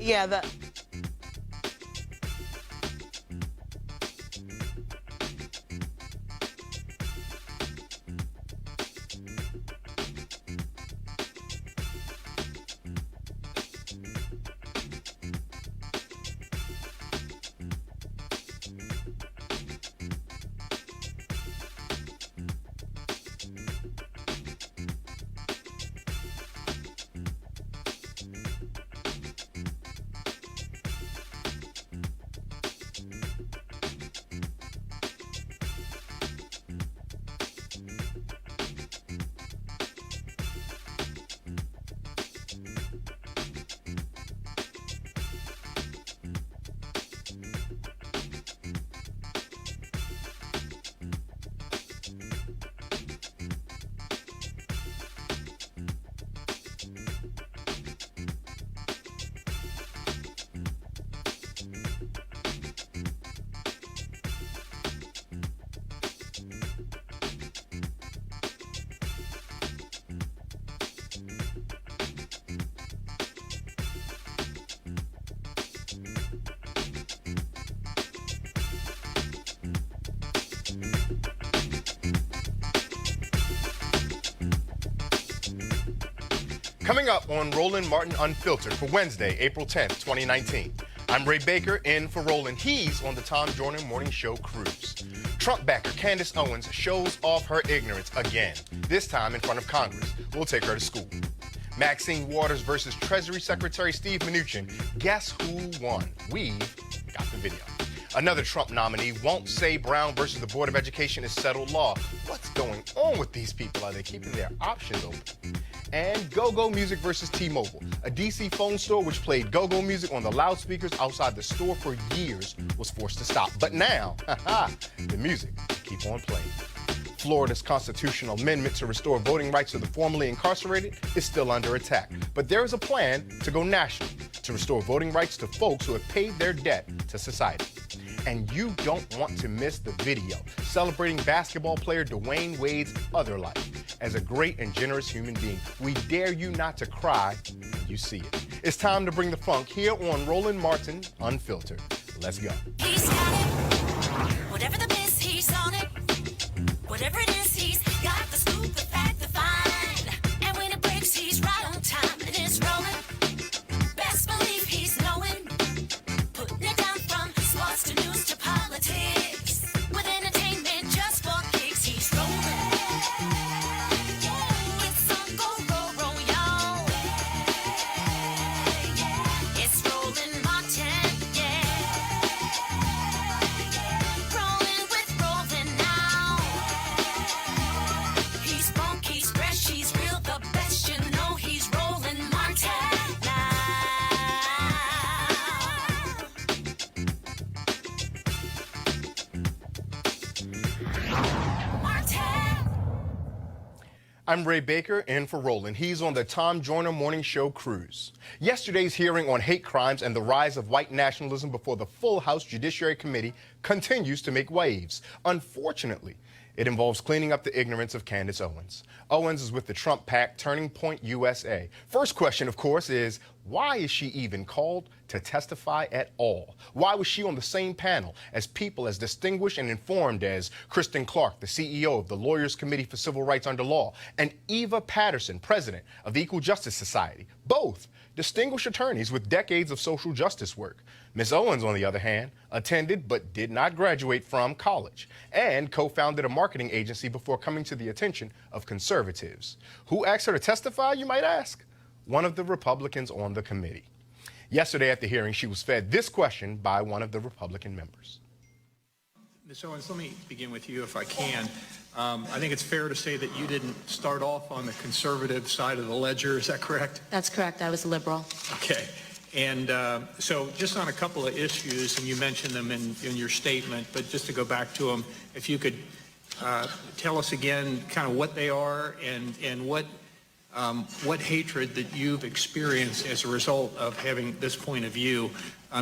Yeah, Coming up on Roland Martin Unfiltered for Wednesday, April 10th, 2019. I'm Ray Baker in for Roland. He's on the Tom Joyner Morning Show cruise. Trump backer Candace Owens shows off her ignorance again, this time in front of Congress. We'll take her to school. Maxine Waters versus Treasury Secretary Steve Mnuchin. Guess who won? We've got the video. Another Trump nominee won't say Brown versus the Board of Education is settled law. What's going on with these people? Are they keeping their options open? And Go-Go Music versus T-Mobile. A DC phone store which played go-go music on the loudspeakers outside the store for years was forced to stop. But now, the music keep on playing. Florida's constitutional amendment to restore voting rights to the formerly incarcerated is still under attack. But there is a plan to go national to restore voting rights to folks who have paid their debt to society. And you don't want to miss the video celebrating basketball player Dwyane Wade's other life as a great and generous human being. We dare you not to cry when you see it. It's time to bring the funk here on Roland Martin Unfiltered. Let's go. He's got it. Whatever the miss, he's on it. Whatever it is, he's got the scoop, the fact, the find. And when it breaks, he's right on time and it's rolling. Best believe he's knowing. Putting it down from sports to news to politics. With entertainment just for kicks, he's rolling. It's on go, y'all. It's Roland Martin, rolling with Roland now. He's funk, he's fresh, he's real, the best, you know he's Roland Martin now. I'm Ray Baker in for Roland. He's on the Tom Joyner Morning Show cruise. Yesterday's hearing on hate crimes and the rise of white nationalism before the full House Judiciary Committee continues to make waves. Unfortunately, it involves cleaning up the ignorance of Candace Owens. Owens is with the Trump PAC Turning Point USA. First question, of course, is why is she even called to testify at all? Why was she on the same panel as people as distinguished and informed as Kristen Clark, the CEO of the Lawyers Committee for Civil Rights Under Law, and Eva Patterson, president of the Equal Justice Society, both distinguished attorneys with decades of social justice work? Ms. Owens, on the other hand, attended but did not graduate from college and co-founded a marketing agency before coming to the attention of conservatives. Who asked her to testify, you might ask? One of the Republicans on the committee. Yesterday at the hearing, she was fed this question by one of the Republican members. Ms. Owens, let me begin with you if I can. I think it's fair to say that you didn't start off on the conservative side of the ledger, is that correct? That's correct. I was a liberal. Okay. And so just on a couple of issues, and you mentioned them in your statement, but just to go back to them, if you could tell us again kind of what they are and what hatred that you've experienced as a result of having this point of view.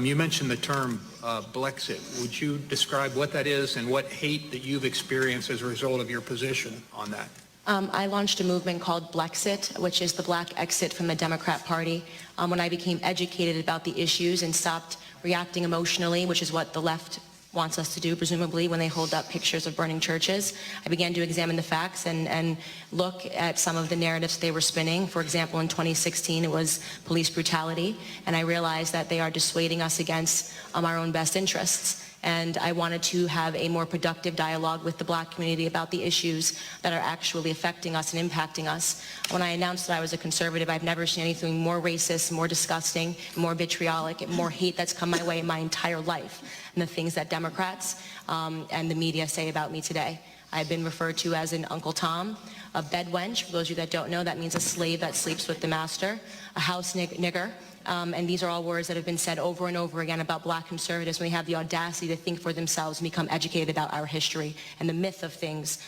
You mentioned the term Blexit. Would you describe what that is and what hate that you've experienced as a result of your position on that? I launched a movement called Blexit, which is the black exit from the Democrat Party, when I became educated about the issues and stopped reacting emotionally, which is what the left wants us to do, presumably, when they hold up pictures of burning churches. I began to examine the facts and look at some of the narratives they were spinning. For example, in 2016, it was police brutality, and I realized that they are dissuading us against our own best interests. And I wanted to have a more productive dialogue with the black community about the issues that are actually affecting us and impacting us. When I announced that I was a conservative, I've never seen anything more racist, more disgusting, more vitriolic, and more hate that's come my way in my entire life, and the things that Democrats and the media say about me today. I've been referred to as an Uncle Tom, a bedwench. For those of you that don't know, that means a slave that sleeps with the master, a house nigger. And these are all words that have been said over and over again about black conservatives when they have the audacity to think for themselves and become educated about our history and the myth of things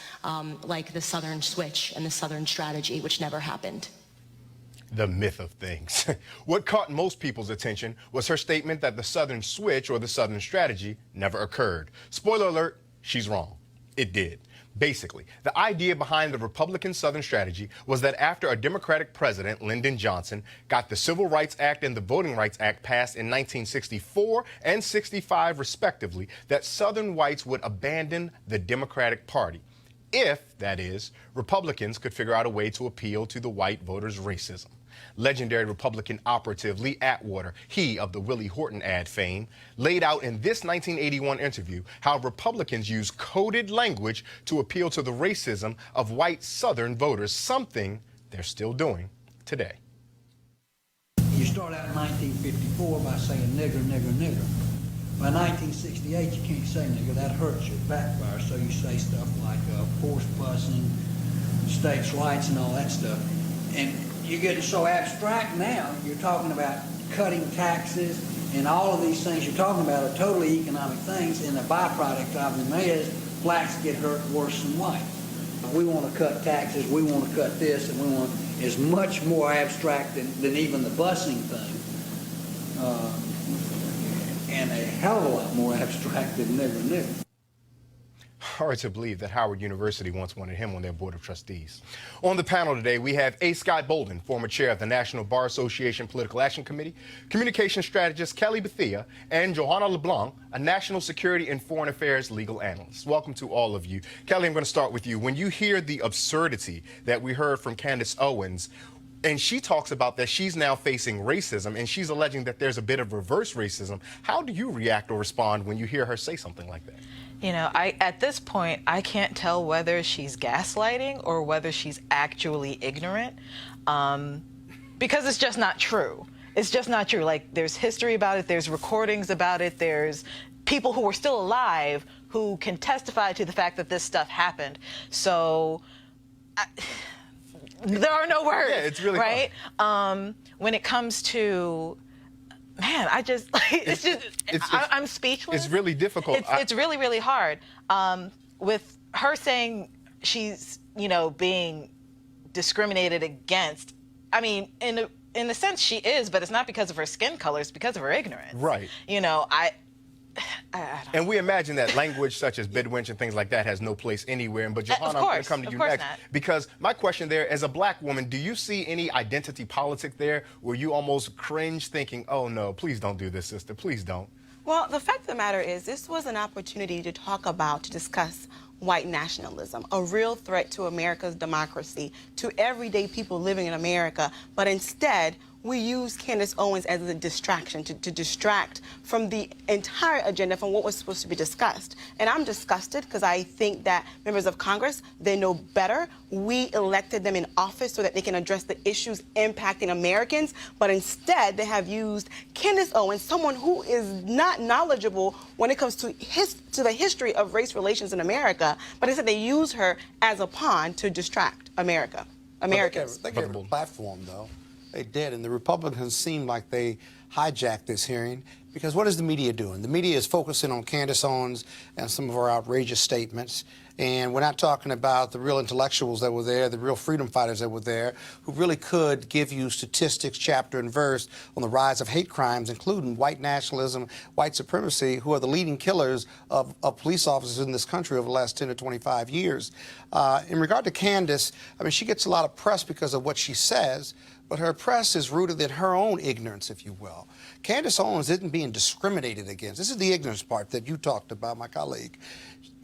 like the Southern switch and the Southern strategy, which never happened. The myth of things. What caught most people's attention was her statement that the Southern switch or the Southern strategy never occurred. Spoiler alert, she's wrong. It did. Basically, the idea behind the Republican Southern strategy was that after a Democratic president, Lyndon Johnson, got the Civil Rights Act and the Voting Rights Act passed in 1964 and 65 respectively, that Southern whites would abandon the Democratic Party if, that is, Republicans could figure out a way to appeal to the white voters' racism. Legendary Republican operative Lee Atwater, he of the Willie Horton ad fame, laid out in this 1981 interview how Republicans use coded language to appeal to the racism of white Southern voters, something they're still doing today. You start out in 1954 by saying nigger, nigger, nigger. By 1968, you can't say nigger. That hurts you, backfires. So you say stuff like forced busing, states' rights, and all that stuff. And you're getting so abstract now, you're talking about cutting taxes and all of these things you're talking about are totally economic things, and the byproduct of them is blacks get hurt worse than white. We want to cut taxes, we want to cut this, and we want is much more abstract than even the busing thing, and a hell of a lot more abstract than nigger nigger. Hard to believe that Howard University once wanted him on their board of trustees. On the panel today, we have A. Scott Bolden, former chair of the National Bar Association Political Action Committee, communication strategist Kelly Bethea, and Johanna LeBlanc, a national security and foreign affairs legal analyst. Welcome to all of you. Kelly, I'm going to start with you. When you hear the absurdity that we heard from Candace Owens, and she talks about that she's now facing racism, and she's alleging that there's a bit of reverse racism, how do you react or respond when you hear her say something like that? You know, at this point, I can't tell whether she's gaslighting or whether she's actually ignorant, because it's just not true. It's just not true. Like, there's history about it, there's recordings about it, there's people who are still alive who can testify to the fact that this stuff happened. So, there are no words, yeah, it's really right? When it comes to, man, I just, I'm speechless. It's really difficult. It's really, really hard. With her saying she's, you know, being discriminated against, I mean, in a sense she is, but it's not because of her skin color, it's because of her ignorance. Right. You know, and we imagine that language such as bedwench and things like that has no place anywhere. But Johanna, I'm going to come to you next. Because my question there, as a black woman, do you see any identity politic there where you almost cringe thinking, oh no, please don't do this, sister, please don't? Well, the fact of the matter is this was an opportunity to talk about, to discuss white nationalism, a real threat to America's democracy, to everyday people living in America. But instead, we use Candace Owens as a distraction, to distract from the entire agenda, from what was supposed to be discussed. And I'm disgusted because I think that members of Congress, they know better. We elected them in office so that they can address the issues impacting Americans, but instead they have used Candace Owens, someone who is not knowledgeable when it comes to the history of race relations in America, but instead they use her as a pawn to distract Americans. They gave her a platform, though. They did, and the Republicans seemed like they hijacked this hearing Because what is the media doing? The media is focusing on Candace Owens and some of her outrageous statements. And we're not talking about the real intellectuals that were there, the real freedom fighters that were there, who really could give you statistics, chapter and verse on the rise of hate crimes, including white nationalism, white supremacy, who are the leading killers of police officers in this country over the last 10 to 25 years. In regard to Candace, I mean, she gets a lot of press because of what she says, but her press is rooted in her own ignorance, if you will. Candace Owens isn't being discriminated against. This is the ignorance part that you talked about, my colleague.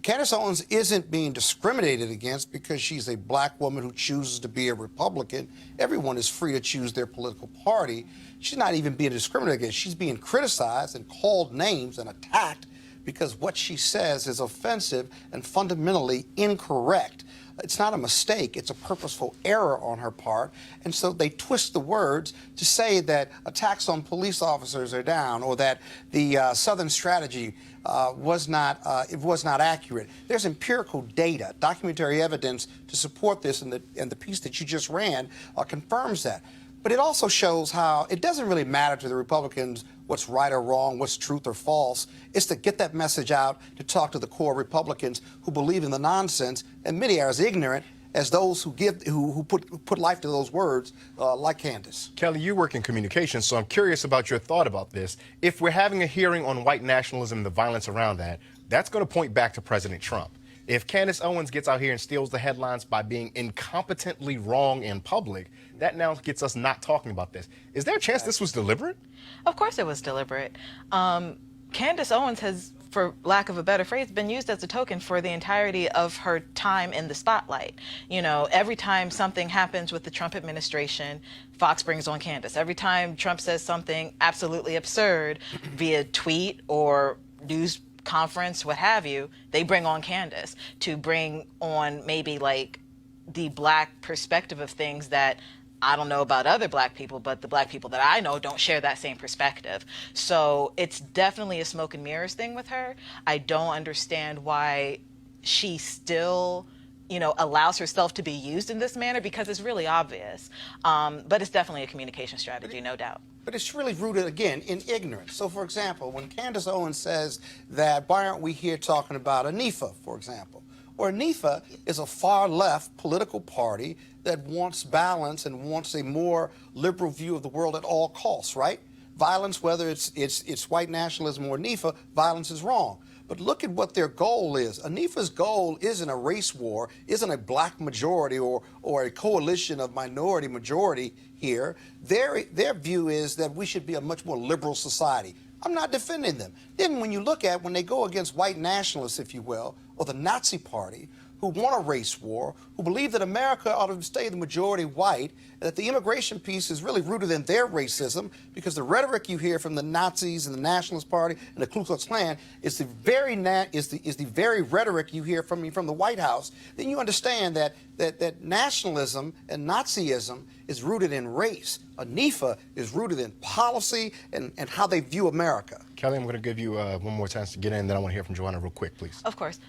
Candace Owens isn't being discriminated against because she's a black woman who chooses to be a Republican. Everyone is free to choose their political party. She's not even being discriminated against. She's being criticized and called names and attacked because what she says is offensive and fundamentally incorrect. It's not a mistake. It's a purposeful error on her part. And so they twist the words to say that attacks on police officers are down or that the Southern strategy was not accurate. There's empirical data, documentary evidence to support this, and the piece that you just ran confirms that. But it also shows how it doesn't really matter to the Republicans what's right or wrong, what's truth or false. It's to get that message out, to talk to the core Republicans who believe in the nonsense, and many are as ignorant as those who put life to those words, like Candace. Kelly, you work in communications, so I'm curious about your thought about this. If we're having a hearing on white nationalism and the violence around that, that's going to point back to President Trump. If Candace Owens gets out here and steals the headlines by being incompetently wrong in public, that now gets us not talking about this. Is there a chance this was deliberate? Of course it was deliberate. Candace Owens has, for lack of a better phrase, been used as a token for the entirety of her time in the spotlight. You know, every time something happens with the Trump administration, Fox brings on Candace. Every time Trump says something absolutely absurd via tweet or news conference, what have you, they bring on Candace to bring on maybe like the black perspective of things that I don't know about other black people, but the black people that I know don't share that same perspective. So it's definitely a smoke and mirrors thing with her. I don't understand why she still, you know, allows herself to be used in this manner, because it's really obvious. But it's definitely a communication strategy, no doubt. But it's really rooted, again, in ignorance. So, for example, when Candace Owens says that, why aren't we here talking about ANIFA, for example? Or ANIFA is a far-left political party that wants balance and wants a more liberal view of the world at all costs, right? Violence, whether it's white nationalism or ANIFA, violence is wrong. But look at what their goal is. ANIFA's goal isn't a race war, isn't a black majority or a coalition of minority majority here. Their view is that we should be a much more liberal society. I'm not defending them. Then when you look at when they go against white nationalists, if you will, or the Nazi Party, who want a race war, who believe that America ought to stay the majority white, and that the immigration piece is really rooted in their racism, because the rhetoric you hear from the Nazis and the Nationalist Party and the Ku Klux Klan is the very rhetoric you hear from the White House. Then you understand that nationalism and Nazism is rooted in race. ANIFA is rooted in policy and how they view America. Kelly, I'm going to give you one more chance to get in, then I want to hear from Joanna real quick, please. Of course.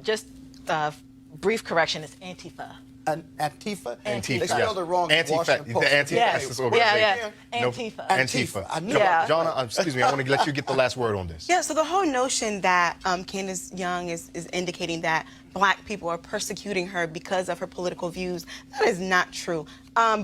Just brief correction, it's Antifa. Antifa? Antifa. They spelled it wrong. Antifa. The Yes. Antifa. Yeah. Antifa. Antifa. I knew it. Joanna, excuse me, I want to let you get the last word on this. Yeah, so the whole notion that Candace Young is indicating that black people are persecuting her because of her political views, that is not true.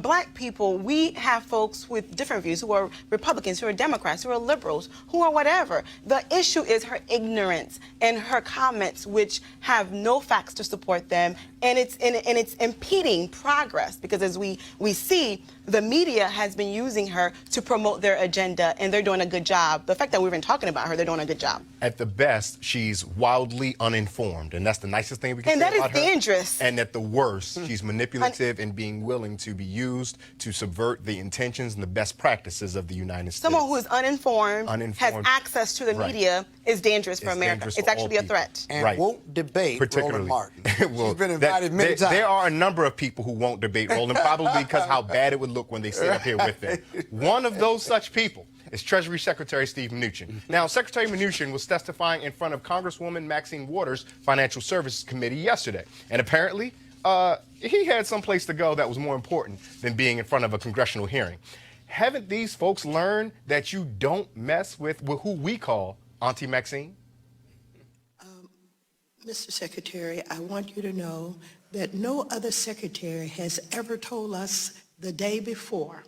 Black people, we have folks with different views who are Republicans, who are Democrats, who are liberals, who are whatever. The issue is her ignorance and her comments, which have no facts to support them, and it's impeding progress, because as we see, the media has been using her to promote their agenda, and they're doing a good job. The fact that we've been talking about her, they're doing a good job. At the best, she's wildly uninformed, and that's the nicest thing we can say about her. And that is dangerous. And at the worst, she's manipulative and being willing to be used to subvert the intentions and the best practices of the United States. Someone who is uninformed, has access to the media, is dangerous for America. It's actually a threat. And won't debate Roland Martin. She's been invited many times. There are a number of people who won't debate Roland, probably because how bad it would look when they sit up here with him. One of those such people is Treasury Secretary Steve Mnuchin. Now, Secretary Mnuchin was testifying in front of Congresswoman Maxine Waters' Financial Services Committee yesterday. And apparently, he had some place to go that was more important than being in front of a congressional hearing. Haven't these folks learned that you don't mess with who we call Auntie Maxine? Mr. Secretary, I want you to know that no other secretary has ever told us the day before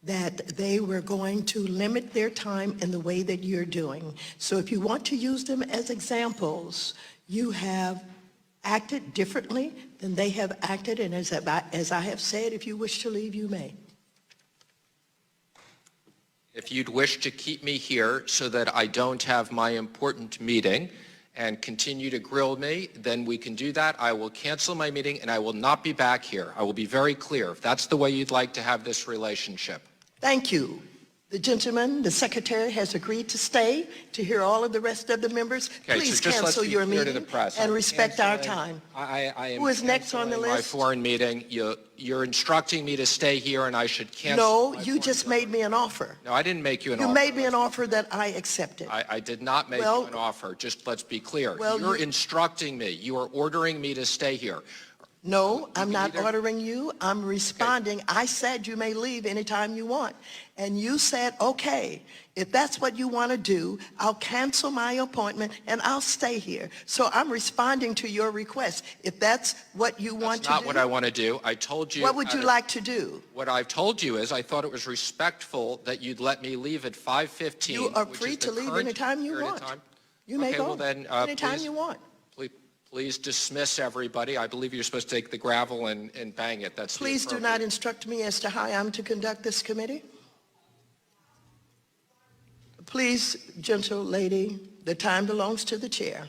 that they were going to limit their time in the way that you're doing. So if you want to use them as examples, you have acted differently than they have acted, and as I have said, if you wish to leave, you may. If you'd wish to keep me here so that I don't have my important meeting and continue to grill me, then we can do that. I will cancel my meeting and I will not be back here. I will be very clear if that's the way you'd like to have this relationship. Thank you. The gentleman, the secretary, has agreed to stay to hear all of the rest of the members. Okay, Please so just let's cancel be your clear to meeting the press. and I'm respect our canceling- time. I am Who is next on the canceling my list? foreign meeting. You're instructing me to stay here and I should cancel. No, you just made me an offer. No, I didn't make you an You offer. made me an offer that I accepted. I did not make Well- you an offer. Just let's be clear. Well, You're you- instructing me. You are ordering me to stay here. No, I'm not either- ordering you. I'm responding. I said you may leave anytime you want. And you said, okay, if that's what you want to do, I'll cancel my appointment and I'll stay here. So I'm responding to your request. If that's what you want That's to not do. what I want to do. I told you. What would you out of- like to do? What I've told you is I thought it was respectful that you'd let me leave at 5:15. You are which free is the to leave current anytime you period of want. time. You may Okay, go well then, anytime please- you want. Please dismiss everybody. I believe you're supposed to take the gravel and bang it. That's the Please do not appropriate- instruct me as to how I'm to conduct this committee. Please, gentle lady, the time belongs to the chair.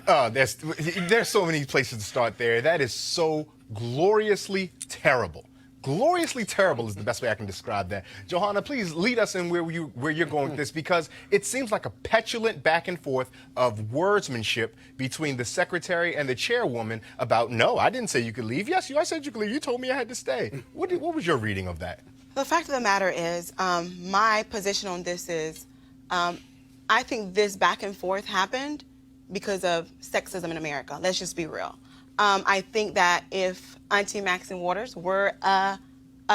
There's so many places to start there. That is so gloriously terrible. Gloriously terrible is the best way I can describe that. Johanna, please lead us in where you're going with this, because it seems like a petulant back and forth of wordsmanship between the secretary and the chairwoman about, no, I didn't say you could leave. Yes, I said you could leave. You told me I had to stay. What was your reading of that? The fact of the matter is, my position on this is, I think this back and forth happened because of sexism in America. Let's just be real. I think that if Auntie Maxine Waters were a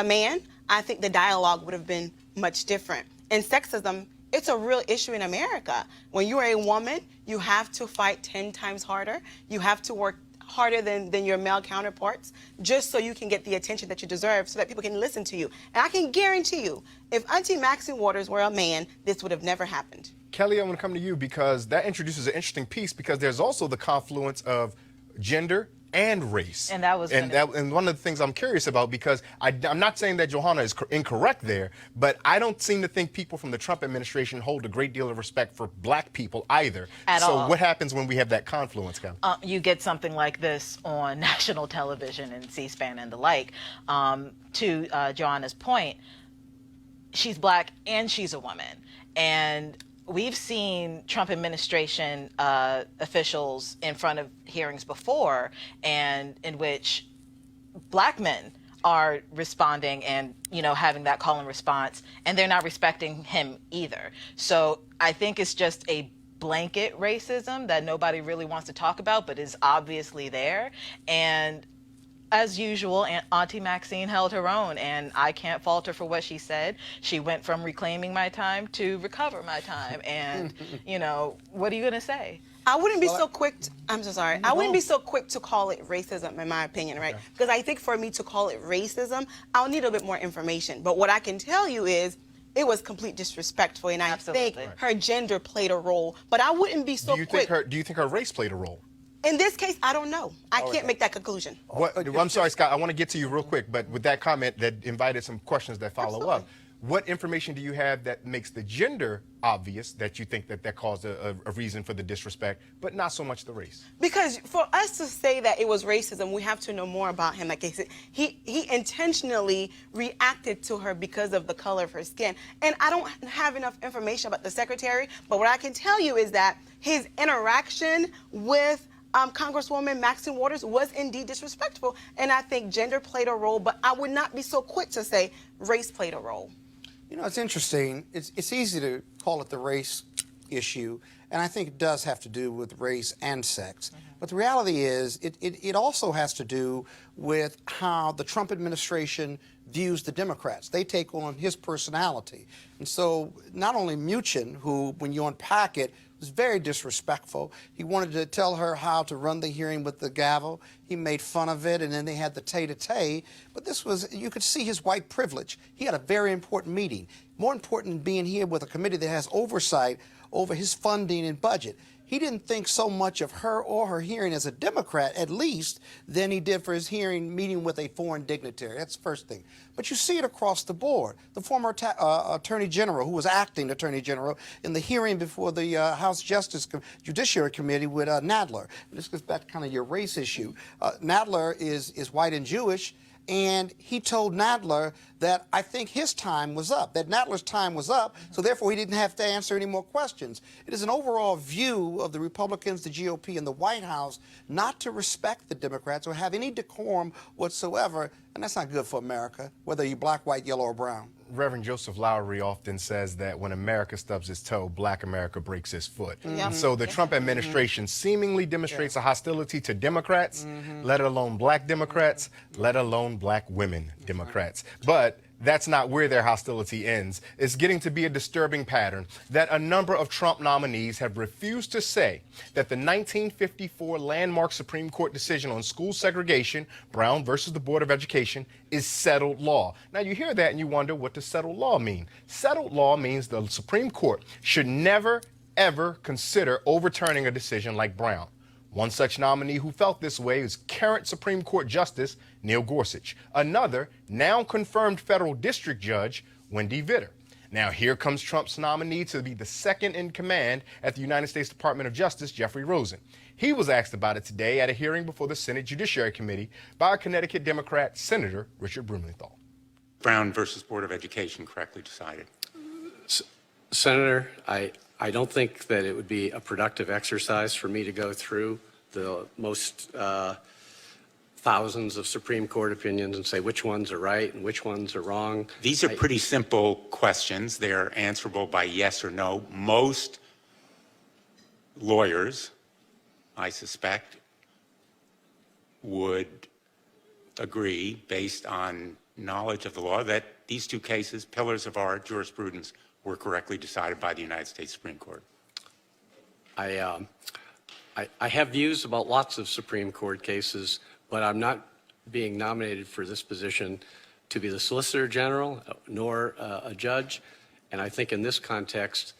man, I think the dialogue would have been much different. And sexism, it's a real issue in America. When you are a woman, you have to fight 10 times harder. You have to work harder than your male counterparts just so you can get the attention that you deserve so that people can listen to you. And I can guarantee you, if Auntie Maxine Waters were a man, this would have never happened. Kelly, I want to come to you because that introduces an interesting piece, because there's also the confluence of gender and race. And that was and one of the things I'm curious about, because I'm not saying that Johanna is incorrect there, but I don't seem to think people from the Trump administration hold a great deal of respect for black people either. At so all. what happens when we have that confluence, Kelly? You get something like this on national television and C-SPAN and the like. To Joanna's point, she's black and she's a woman. And we've seen Trump administration officials in front of hearings before, and in which black men are responding and, having that call and response, and they're not respecting him either. So I think it's just a blanket racism that nobody really wants to talk about, but is obviously there. And as usual, Auntie Maxine held her own, and I can't fault her for what she said. She went from reclaiming my time to recover my time. And, what are you going to say? I wouldn't be so quick. I'm so sorry. I wouldn't be so quick to call it racism, in my opinion, right? Because I think for me to call it racism, I'll need a bit more information. But what I can tell you is, it was complete disrespectful, and I think her gender played a role. But I wouldn't be so quick. Do you think her race played a role? In this case, I don't know. I can't make that conclusion. I'm sorry, Scott. I want to get to you real quick, but with that comment that invited some questions that follow up. What information do you have that makes the gender obvious, that you think that caused a reason for the disrespect, but not so much the race? Because for us to say that it was racism, we have to know more about him. Like he intentionally reacted to her because of the color of her skin. And I don't have enough information about the secretary, but what I can tell you is that his interaction with Congresswoman Maxine Waters was indeed disrespectful, and I think gender played a role, but I would not be so quick to say race played a role. It's interesting. It's easy to call it the race issue And I think it does have to do with race and sex. But the reality is it also has to do with how the Trump administration views the Democrats. They take on his personality. And so not only Mnuchin, who, when you unpack it, was very disrespectful. He wanted to tell her how to run the hearing with the gavel. He made fun of it, and then they had the tete-a-tete. But this was, you could see his white privilege. He had a very important meeting. More important than being here with a committee that has oversight over his funding and budget. He didn't think so much of her or her hearing as a Democrat, at least, than he did for his hearing meeting with a foreign dignitary. That's the first thing. But you see it across the board. The former Attorney General, who was acting Attorney General, in the hearing before the House Judiciary Committee with Nadler. And this goes back to kind of your race issue. Nadler is white and Jewish. And he told Nadler that I think his time was up, that Nadler's time was up, so therefore he didn't have to answer any more questions. It is an overall view of the Republicans, the GOP, and the White House not to respect the Democrats or have any decorum whatsoever, and that's not good for America, whether you're black, white, yellow, or brown. Reverend Joseph Lowry often says that when America stubs its toe, black America breaks its foot. And so the Trump administration seemingly demonstrates a hostility to Democrats, let alone black Democrats, let alone black women Democrats. But that's not where their hostility ends. It's getting to be a disturbing pattern that a number of Trump nominees have refused to say that the 1954 landmark Supreme Court decision on school segregation, Brown versus the Board of Education, is settled law. Now you hear that and you wonder, what does settled law mean? Settled law means the Supreme Court should never, ever consider overturning a decision like Brown. One such nominee who felt this way is current Supreme Court Justice Neil Gorsuch. Another, now confirmed federal district judge, Wendy Vitter. Now here comes Trump's nominee to be the second in command at the United States Department of Justice, Jeffrey Rosen. He was asked about it today at a hearing before the Senate Judiciary Committee by Connecticut Democrat Senator Richard Blumenthal. Brown versus Board of Education correctly decided. Senator, I don't think that it would be a productive exercise for me to go through the most thousands of Supreme Court opinions and say which ones are right and which ones are wrong. These are pretty simple questions. They're answerable by yes or no. Most lawyers, I suspect, would agree, based on knowledge of the law, that these two cases, pillars of our jurisprudence, were correctly decided by the United States Supreme Court. I have views about lots of Supreme Court cases, but I'm not being nominated for this position to be the Solicitor General nor a judge. And I think in this context,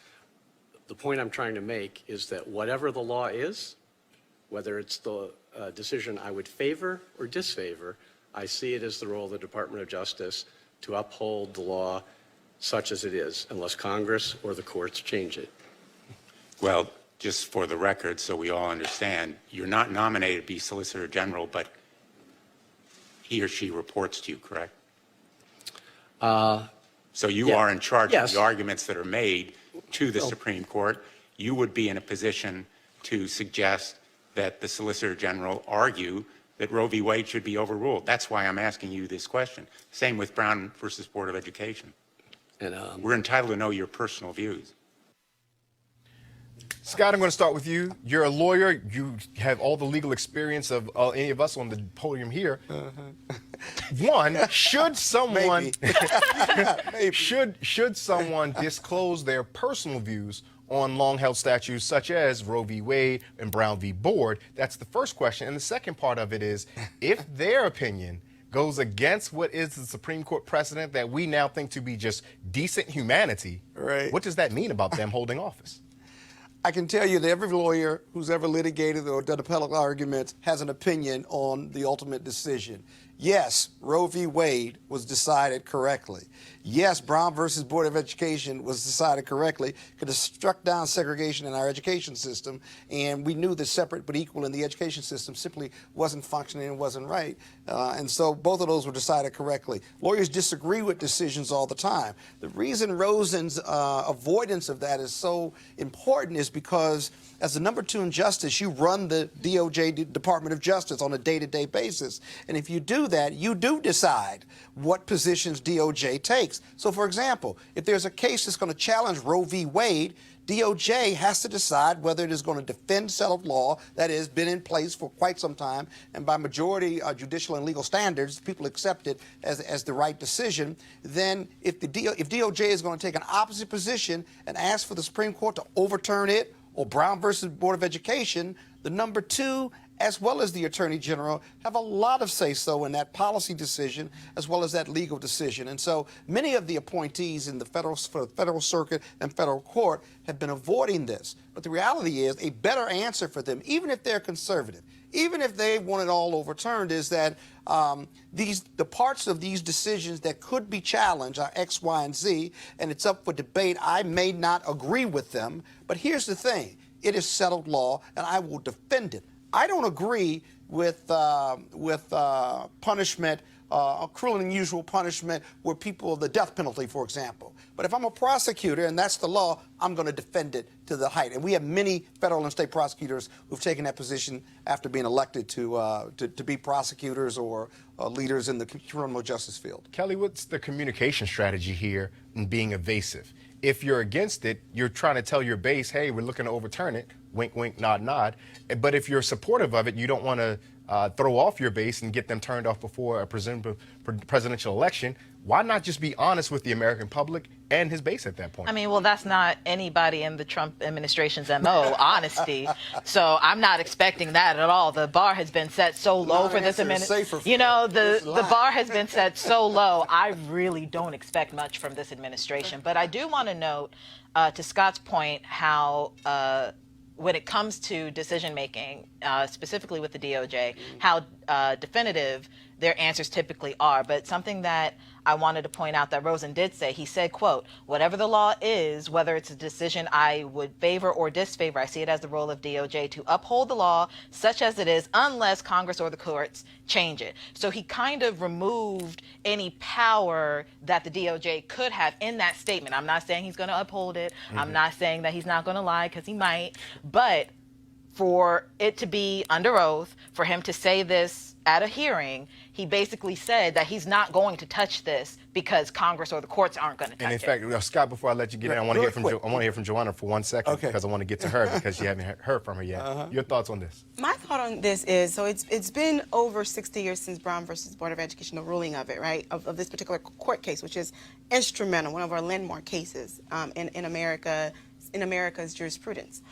the point I'm trying to make is that whatever the law is, whether it's the decision I would favor or disfavor, I see it as the role of the Department of Justice to uphold the law such as it is, unless Congress or the courts change it. Well, just for the record, so we all understand, you're not nominated to be Solicitor General, but he or she reports to you, correct? So you are in charge of the arguments that are made to the Supreme Court. You would be in a position to suggest that the Solicitor General argue that Roe v. Wade should be overruled. That's why I'm asking you this question. Same with Brown versus Board of Education. And we're entitled to know your personal views. Scott, I'm going to start with you. You're a lawyer. You have all the legal experience of any of us on the podium here. One, should someone should someone disclose their personal views on long-held statutes such as Roe v. Wade and Brown v. Board? That's the first question. And the second part of it is, if their opinion goes against what is the Supreme Court precedent that we now think to be just decent humanity, what does that mean about them holding office? I can tell you that every lawyer who's ever litigated or done appellate arguments has an opinion on the ultimate decision. Yes, Roe v. Wade was decided correctly. Yes, Brown versus Board of Education was decided correctly. Could have struck down segregation in our education system, and we knew that separate but equal in the education system simply wasn't functioning and wasn't right. And so both of those were decided correctly. Lawyers disagree with decisions all the time. The reason Rosen's avoidance of that is so important is because as the number 2 in justice, you run the DOJ, Department of Justice, on a day-to-day basis. And if you do that, you do decide what positions DOJ takes. So, for example, if there's a case that's going to challenge Roe v. Wade, DOJ has to decide whether it is going to defend settled law that has been in place for quite some time, and by majority judicial and legal standards, people accept it as the right decision. Then if DOJ is going to take an opposite position and ask for the Supreme Court to overturn it, or Brown versus Board of Education, the number two, as well as the Attorney General, have a lot of say-so in that policy decision as well as that legal decision. And so many of the appointees in the federal circuit and federal court have been avoiding this. But the reality is a better answer for them, even if they're conservative, even if they want it all overturned, is that the parts of these decisions that could be challenged are X, Y, and Z, and it's up for debate. I may not agree with them, but here's the thing. It is settled law, and I will defend it. I don't agree with punishment, cruel and unusual punishment where people, the death penalty, for example. But if I'm a prosecutor and that's the law, I'm going to defend it to the height. And we have many federal and state prosecutors who've taken that position after being elected to be prosecutors or leaders in the criminal justice field. Kelly, what's the communication strategy here in being evasive? If you're against it, you're trying to tell your base, hey, we're looking to overturn it, wink, wink, nod, nod. But if you're supportive of it, you don't want to throw off your base and get them turned off before a presidential election. Why not just be honest with the American public and his base at that point? I mean, well, that's not anybody in the Trump administration's MO, honesty. So I'm not expecting that at all. The bar has been set so low for this administration. You know, the bar has been set so low. I really don't expect much from this administration. But I do want to note, to Scott's point, how when it comes to decision making, specifically with the DOJ, how definitive their answers typically are. But something that I wanted to point out that Rosen did say, he said, quote, whatever the law is, whether it's a decision I would favor or disfavor, I see it as the role of DOJ to uphold the law such as it is unless Congress or the courts change it. So he kind of removed any power that the DOJ could have in that statement. I'm not saying he's going to uphold it. Mm-hmm. I'm not saying that he's not going to lie, because he might. But for it to be under oath, for him to say this at a hearing, he basically said that he's not going to touch this because Congress or the courts aren't going to touch it. And in fact, Scott, before I let you get in, I want to hear from Joanna for 1 second, because I want to get to her because you haven't heard from her yet. Your thoughts on this? My thought on this is, so it's been over 60 years since Brown versus Board of Education, the ruling of it, right, of this particular court case, which is instrumental, one of our landmark cases in America's jurisprudence.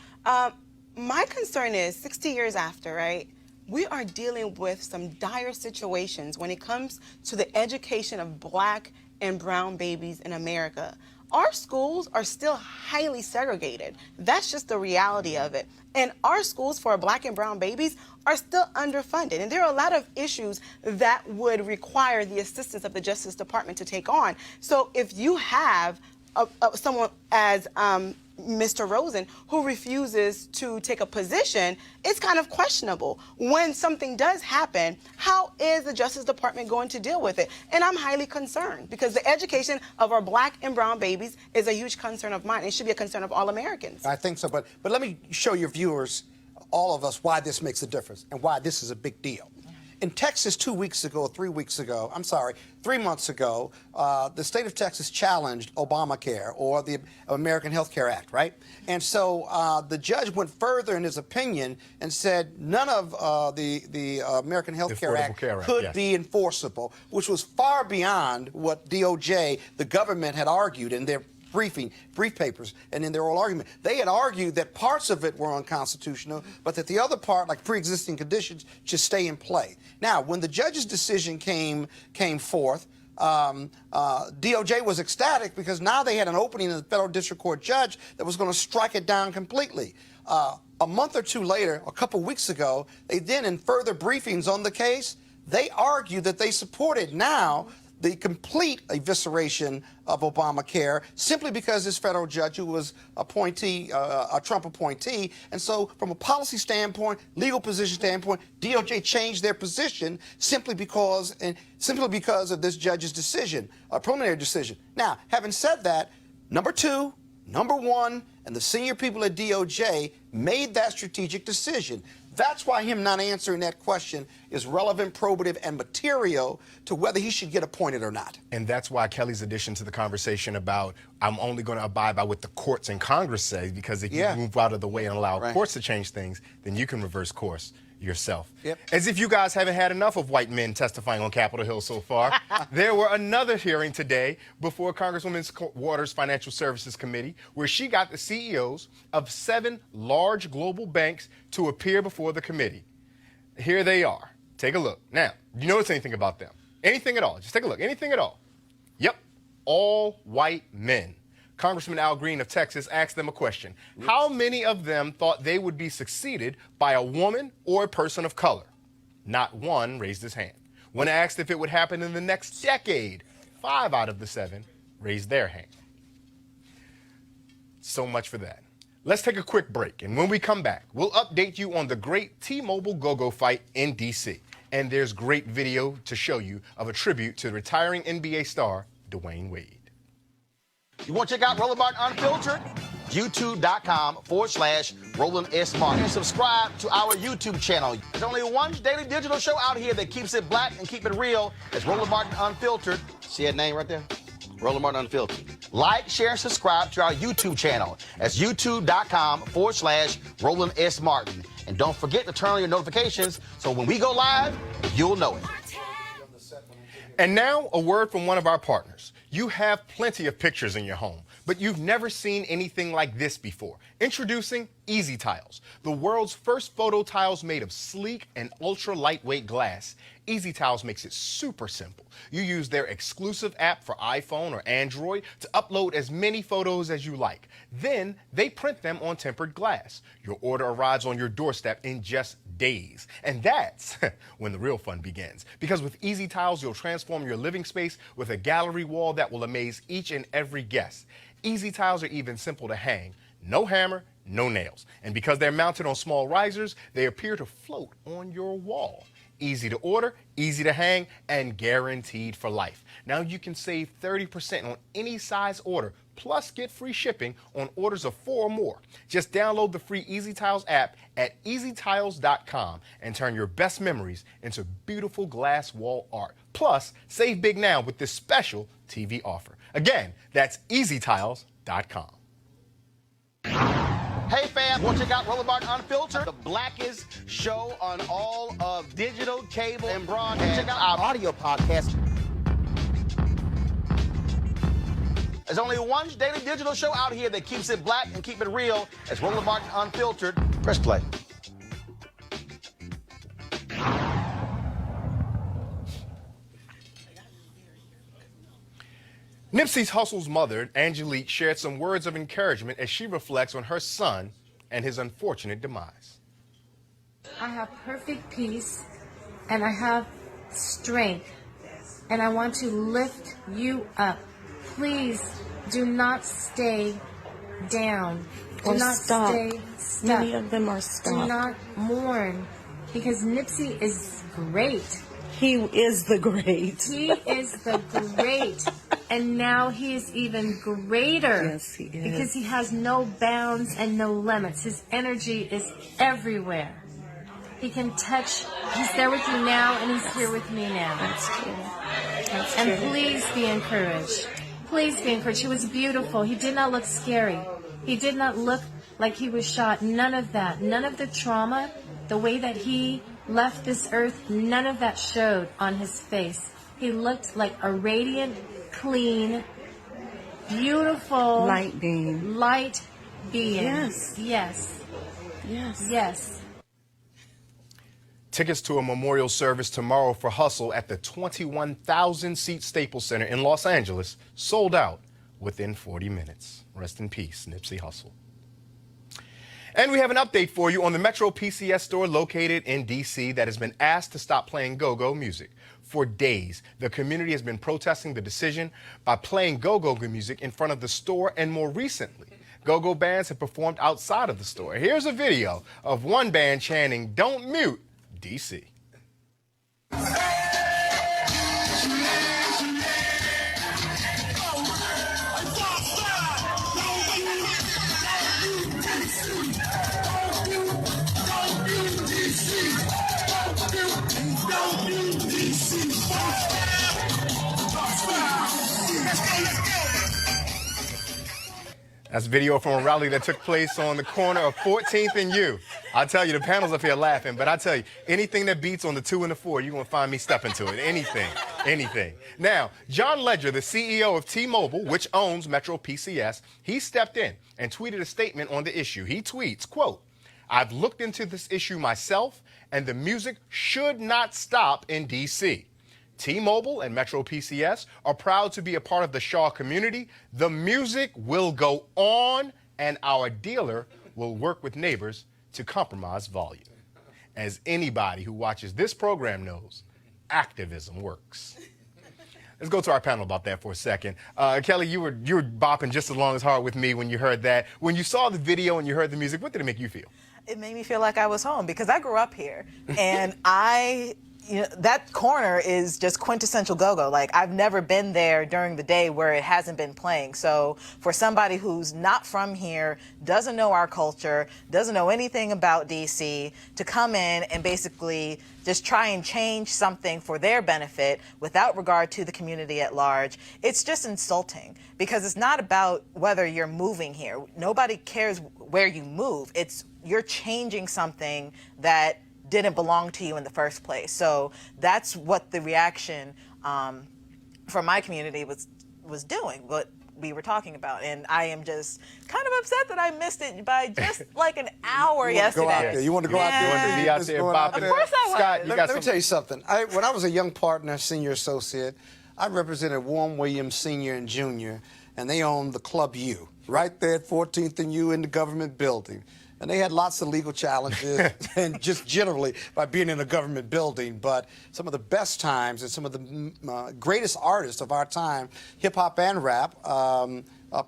My concern is 60 years after, right, we are dealing with some dire situations when it comes to the education of Black and brown babies in America. Our schools are still highly segregated. That's just the reality of it. And our schools for Black and brown babies are still underfunded. And there are a lot of issues that would require the assistance of the Justice Department to take on. So if you have someone as Mr. Rosen, who refuses to take a position, it's kind of questionable. When something does happen, how is the Justice Department going to deal with it? And I'm highly concerned, because the education of our Black and brown babies is a huge concern of mine. It should be a concern of all Americans. I think so, but let me show your viewers, all of us, why this makes a difference and why this is a big deal. In Texas 3 months ago, the state of Texas challenged Obamacare, or the American Health Care Act, right? And so the judge went further in his opinion and said none of the American Health Care Act could be enforceable, which was far beyond what DOJ, the government, had argued in their brief papers and in their oral argument. They had argued that parts of it were unconstitutional, but that the other part, like pre-existing conditions, should stay in play. Now, when the judge's decision came forth, DOJ was ecstatic, because now they had an opening in the federal district court judge that was going to strike it down completely. A month or two later, a couple weeks ago, they then, in further briefings on the case, they argued that they supported now the complete evisceration of Obamacare, simply because this federal judge, who was a Trump appointee, and so from a policy standpoint, legal position standpoint, DOJ changed their position simply because of this judge's decision, a preliminary decision. Now, having said that, number one, and the senior people at DOJ made that strategic decision. That's why him not answering that question is relevant, probative, and material to whether he should get appointed or not. And that's why Kelly's addition to the conversation about I'm only going to abide by what the courts and Congress say, because if you move out of the way and allow courts to change things, then you can reverse course yourself. As if you guys haven't had enough of white men testifying on Capitol Hill so far, there were another hearing today before Congresswoman Waters' Financial Services Committee, where she got the CEOs of 7 large global banks to appear before the committee. Here they are. Take a look. Now, you notice anything about them? Anything at all? Just take a look. Anything at all? Yep. All white men. Congressman Al Green of Texas asked them a question. How many of them thought they would be succeeded by a woman or a person of color? Not one raised his hand. When asked if it would happen in the next decade, 5 out of the 7 raised their hand. So much for that. Let's take a quick break, and when we come back, we'll update you on the great T-Mobile go-go fight in D.C. And there's great video to show you of a tribute to retiring NBA star Dwyane Wade. You want to check out Roland Martin Unfiltered? YouTube.com/Roland S. Martin. And subscribe to our YouTube channel. There's only one daily digital show out here that keeps it black and keep it real. It's Roland Martin Unfiltered. See that name right there? Roland Martin Unfiltered. Like, share, and subscribe to our YouTube channel. That's YouTube.com/Roland S. Martin. And don't forget to turn on your notifications so when we go live, you'll know it. And now, a word from one of our partners. You have plenty of pictures in your home, but you've never seen anything like this before. Introducing Easy Tiles, the world's first photo tiles made of sleek and ultra lightweight glass. Easy Tiles makes it super simple. You use their exclusive app for iPhone or Android to upload as many photos as you like. Then they print them on tempered glass. Your order arrives on your doorstep in just days. And that's when the real fun begins. Because with Easy Tiles, you'll transform your living space with a gallery wall that will amaze each and every guest. Easy Tiles are even simple to hang. No hammer, no nails. And because they're mounted on small risers, they appear to float on your wall. Easy to order, easy to hang, and guaranteed for life. Now you can save 30% on any size order, plus get free shipping on orders of 4 or more. Just download the free Easy Tiles app at easytiles.com and turn your best memories into beautiful glass wall art. Plus, save big now with this special TV offer. Again, that's easytiles.com. Hey fam, want to check out Roland Martin Unfiltered? The blackest show on all of digital, cable, and broadcast. Check out our audio podcast. There's only one daily digital show out here that keeps it black and keep it real. It's Roland Martin Unfiltered. Press play. Nipsey's Hussle's mother, Angelique, shared some words of encouragement as she reflects on her son and his unfortunate demise. I have perfect peace and I have strength, and I want to lift you up. Please do not stay down. Do not stay stuck. Many of them are stuck. Do not mourn, because Nipsey is great. He is the great. He is the great. And now he is even greater. Yes, he is. Because he has no bounds and no limits. His energy is everywhere. He can touch. He's there with you now, and he's here with me now. That's true. That's and true. please be encouraged. Please be encouraged. He was beautiful. He did not look scary. He did not look like he was shot. None of that. None of the trauma, the way that he left this earth, none of that showed on his face. He looked like a radiant, clean, beautiful Light being. Light being. Yes. Yes. Yes. Yes. Tickets to a memorial service tomorrow for Hussle at the 21,000-seat Staples Center in Los Angeles sold out within 40 minutes. Rest in peace, Nipsey Hussle. And we have an update for you on the Metro PCS store located in D.C. that has been asked to stop playing go-go music. For days, the community has been protesting the decision by playing go-go music in front of the store, and more recently, go-go bands have performed outside of the store. Here's a video of one band chanting, "Don't mute D.C." That's a video from a rally that took place on the corner of 14th and U. I'll tell you, the panel's up here laughing, but I tell you, anything that beats on the 2 and the 4, you're going to find me stepping to it. Anything. Now, John Ledger, the CEO of T-Mobile, which owns Metro PCS, he stepped in and tweeted a statement on the issue. He tweets, quote, "I've looked into this issue myself, and the music should not stop in D.C. T-Mobile and Metro PCS are proud to be a part of the Shaw community. The music will go on, and our dealer will work with neighbors to compromise volume." As anybody who watches this program knows, activism works. Let's go to our panel about that for a second. Kelly, you were bopping just as long as hard with me when you heard that. When you saw the video and you heard the music, what did it make you feel? It made me feel like I was home because I grew up here, and that corner is just quintessential go-go. Like, I've never been there during the day where it hasn't been playing. So for somebody who's not from here, doesn't know our culture, doesn't know anything about DC, to come in and basically just try and change something for their benefit without regard to the community at large, it's just insulting, because it's not about whether you're moving here. Nobody cares where you move. It's you're changing something that didn't belong to you in the first place. So that's what the reaction from my community was doing, what we were talking about. And I am just kind of upset that I missed it by just like an hour yesterday. You want to go out there? You want to be out there bopping? Of course I was. Scott, let me tell you something. When I was a young partner, senior associate, I represented Warren Williams Sr. and Jr., and they owned the Club U, right there at 14th and U in the government building. And they had lots of legal challenges, and just generally by being in a government building. But some of the best times and some of the greatest artists of our time, hip-hop and rap,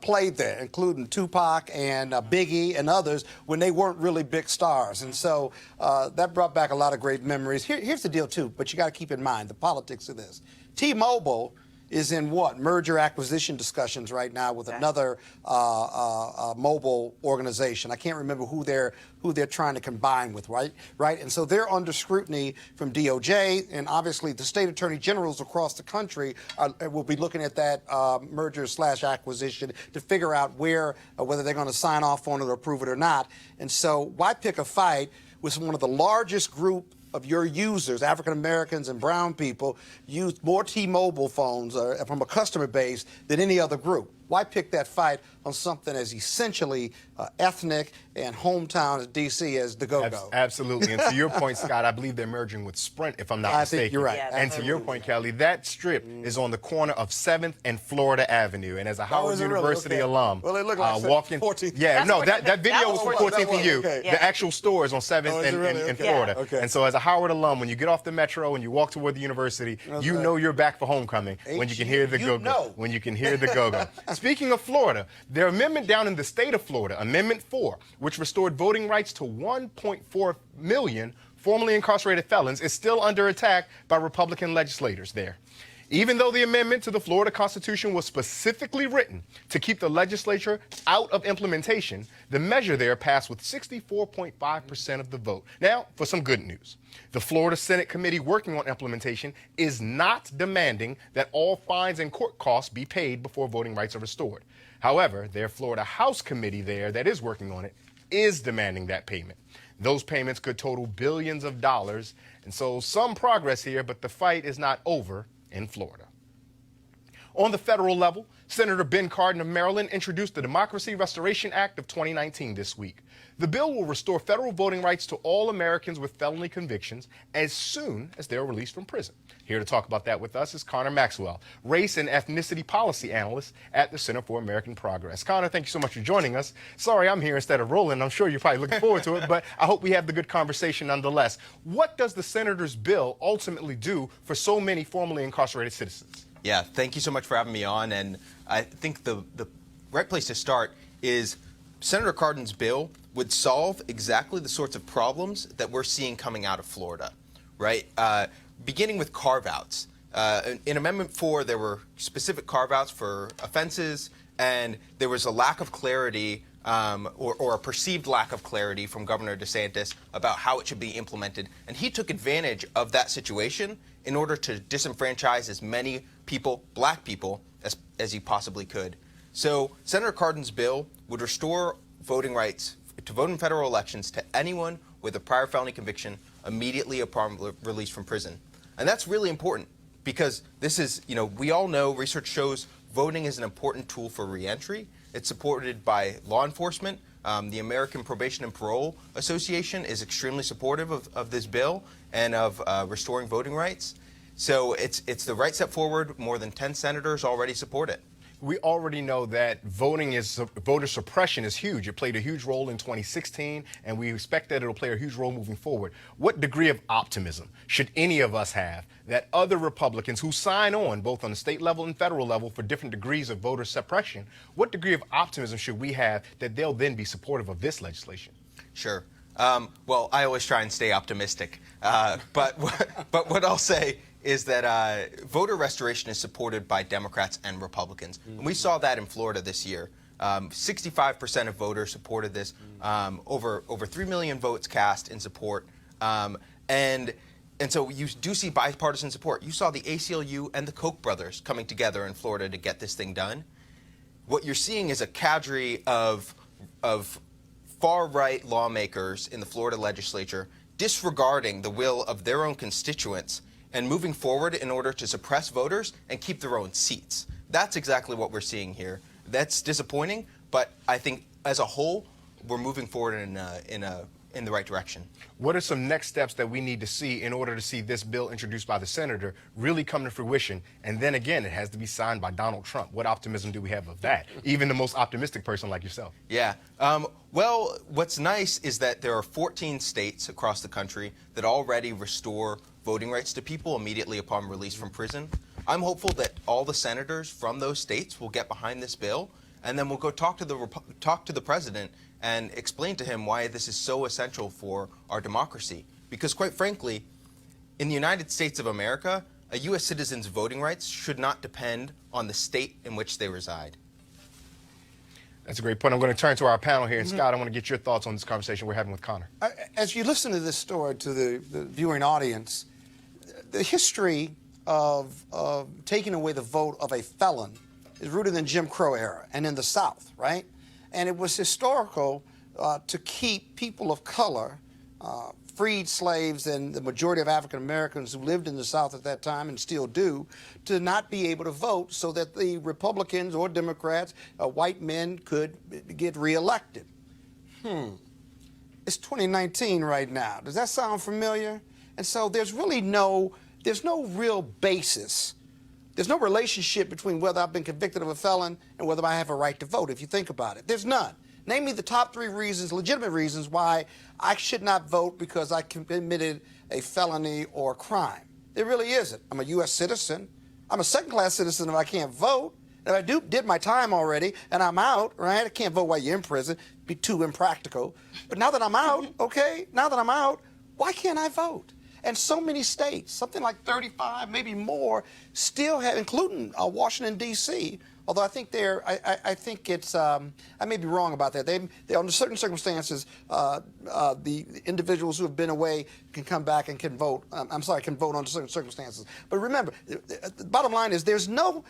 played there, including Tupac and Biggie and others, when they weren't really big stars. And so that brought back a lot of great memories. Here's the deal, too, but you got to keep in mind the politics of this. T-Mobile is in merger acquisition discussions right now with another mobile organization. I can't remember who they're trying to combine with, right? And so they're under scrutiny from DOJ, and obviously the state attorney generals across the country will be looking at that merger/acquisition to figure out whether they're going to sign off on it or approve it or not. And so why pick a fight with one of the largest group of your users, African Americans and brown people, use more T-Mobile phones from a customer base than any other group? Why pick that fight on something as essentially ethnic and hometown as D.C. as the go-go? Absolutely. And to your point, Scott, I believe they're merging with Sprint, if I'm not mistaken. I think you're right. Yeah, and to your point, Kelly, that strip is on the corner of 7th and Florida Avenue. And as a Howard University alum, well, it looked like walking 14th. Yeah, no, that video was from 14th and U. Okay. The actual store is on 7th and Florida. Yeah. Okay. And so as a Howard alum, when you get off the metro and you walk toward the university, you know you're back for homecoming when you can hear the go-go. When you can hear the go-go. Speaking of Florida, their amendment down in the state of Florida, Amendment 4, which restored voting rights to 1.4 million formerly incarcerated felons, is still under attack by Republican legislators there. Even though the amendment to the Florida Constitution was specifically written to keep the legislature out of implementation, the measure there passed with 64.5% of the vote. Now, for some good news. The Florida Senate committee working on implementation is not demanding that all fines and court costs be paid before voting rights are restored. However, their Florida House committee there that is working on it is demanding that payment. Those payments could total billions of dollars, and so some progress here, but the fight is not over in Florida. On the federal level, Senator Ben Cardin of Maryland introduced the Democracy Restoration Act of 2019 this week. The bill will restore federal voting rights to all Americans with felony convictions as soon as they're released from prison. Here to talk about that with us is Connor Maxwell, race and ethnicity policy analyst at the Center for American Progress. Connor, thank you so much for joining us. Sorry I'm here instead of Roland. I'm sure you're probably looking forward to it, but I hope we have the good conversation nonetheless. What does the senator's bill ultimately do for so many formerly incarcerated citizens? Yeah, thank you so much for having me on. And I think the right place to start is Senator Cardin's bill would solve exactly the sorts of problems that we're seeing coming out of Florida, right? Beginning with carve-outs. In Amendment 4, there were specific carve-outs for offenses, and there was a lack of clarity or a perceived lack of clarity from Governor DeSantis about how it should be implemented. And he took advantage of that situation in order to disenfranchise as many people, black people, as he possibly could. So Senator Cardin's bill would restore voting rights to vote in federal elections to anyone with a prior felony conviction immediately upon release from prison. And that's really important because this is, we all know research shows voting is an important tool for reentry. It's supported by law enforcement. The American Probation and Parole Association is extremely supportive of this bill and of restoring voting rights. So it's the right step forward. More than 10 senators already support it. We already know that voter suppression is huge. It played a huge role in 2016, and we expect that it'll play a huge role moving forward. What degree of optimism should any of us have that other Republicans who sign on, both on the state level and federal level, for different degrees of voter suppression, what degree of optimism should we have that they'll then be supportive of this legislation? Sure. Well, I always try and stay optimistic. But what I'll say is that voter restoration is supported by Democrats and Republicans. And we saw that in Florida this year. 65% of voters supported this, over 3 million votes cast in support. And so you do see bipartisan support. You saw the ACLU and the Koch brothers coming together in Florida to get this thing done. What you're seeing is a cadre of far-right lawmakers in the Florida legislature disregarding the will of their own constituents and moving forward in order to suppress voters and keep their own seats. That's exactly what we're seeing here. That's disappointing, but I think as a whole, we're moving forward in the right direction. What are some next steps that we need to see in order to see this bill introduced by the senator really come to fruition? And then again, it has to be signed by Donald Trump. What optimism do we have of that? Even the most optimistic person like yourself. Yeah. Well, what's nice is that there are 14 states across the country that already restore voting rights to people immediately upon release from prison. I'm hopeful that all the senators from those states will get behind this bill, and then we'll go talk to the president and explain to him why this is so essential for our democracy. Because quite frankly, in the United States of America, a U.S. citizen's voting rights should not depend on the state in which they reside. That's a great point. I'm going to turn to our panel here. And Scott, I want to get your thoughts on this conversation we're having with Connor. As you listen to this story to the viewing audience, the history of taking away the vote of a felon is rooted in Jim Crow era and in the South, right? And it was historical to keep people of color, freed slaves and the majority of African Americans who lived in the South at that time and still do, to not be able to vote so that the Republicans or Democrats, white men, could get reelected. It's 2019 right now. Does that sound familiar? And so there's really no real basis. There's no relationship between whether I've been convicted of a felon and whether I have a right to vote, if you think about it. There's none. Name me the top 3 reasons, legitimate reasons, why I should not vote because I committed a felony or a crime. There really isn't. I'm a U.S. citizen. I'm a second-class citizen if I can't vote. If I did my time already and I'm out, right? I can't vote while you're in prison. It'd be too impractical. But now that I'm out, okay, now that I'm out, why can't I vote? And so many states, something like 35, maybe more, still have, including Washington, D.C., although I think I think it's, I may be wrong about that. They under certain circumstances, the individuals who have been away can come back and can vote. Can vote under certain circumstances. But remember, the bottom line is there's no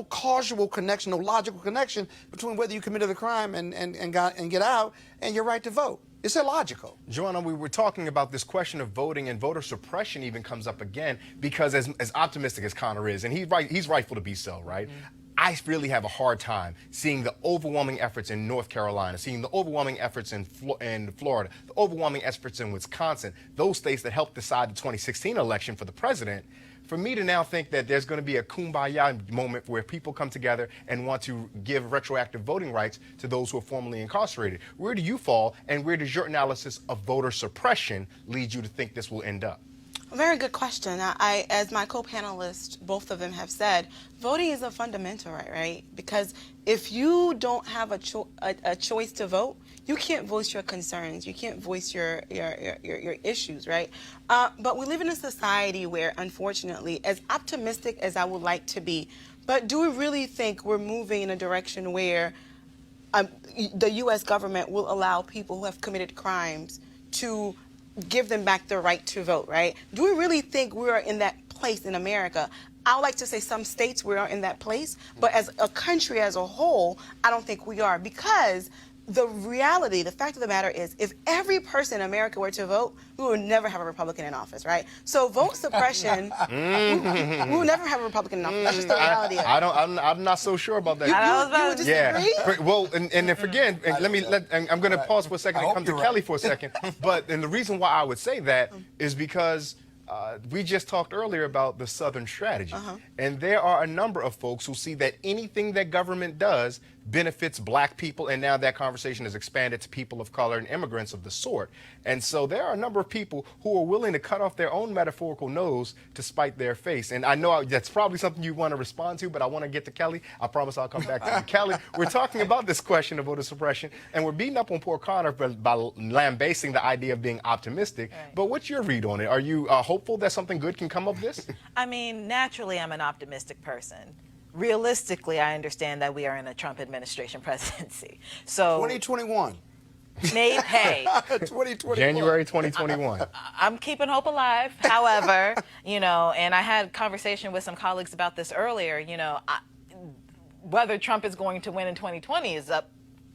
causal connection, no logical connection between whether you committed a crime and get out and your right to vote. It's illogical. Joanna, we were talking about this question of voting, and voter suppression even comes up again because as optimistic as Connor is, and he's rightful to be so, right? I really have a hard time seeing the overwhelming efforts in North Carolina, seeing the overwhelming efforts in Florida, the overwhelming efforts in Wisconsin, those states that helped decide the 2016 election for the president. For me to now think that there's going to be a kumbaya moment where people come together and want to give retroactive voting rights to those who are formerly incarcerated. Where do you fall, and where does your analysis of voter suppression lead you to think this will end up? A very good question. As my co-panelists, both of them have said, voting is a fundamental right? Because if you don't have a choice to vote, you can't voice your concerns. You can't voice your issues, right? But we live in a society where, unfortunately, as optimistic as I would like to be, but do we really think we're moving in a direction where the U.S. government will allow people who have committed crimes to give them back their right to vote, right? Do we really think we're in that place in America? I would like to say some states we are in that place, but as a country as a whole, I don't think we are, because the reality, the fact of the matter is, if every person in America were to vote, we would never have a Republican in office, right? So vote suppression, we would never have a Republican in office. That's just the reality of it. I'm not so sure about that. You would disagree? Yeah. Well, and if again, I'm going to pause for a second and come to Kelly for a second. And the reason why I would say that is because we just talked earlier about the Southern strategy. And there are a number of folks who see that anything that government does benefits black people, and now that conversation has expanded to people of color and immigrants of the sort. And so there are a number of people who are willing to cut off their own metaphorical nose to spite their face. And I know that's probably something you want to respond to, but I want to get to Kelly. I promise I'll come back to you. Kelly, we're talking about this question of voter suppression, and we're beating up on poor Connor by lambasting the idea of being optimistic. Right. But what's your read on it? Are you hopeful that something good can come of this? I mean, naturally, I'm an optimistic person. Realistically, I understand that we are in a Trump administration presidency. So 2021. Hey, 2021. January 2021. I'm keeping hope alive. However, and I had a conversation with some colleagues about this earlier. Whether Trump is going to win in 2020 is up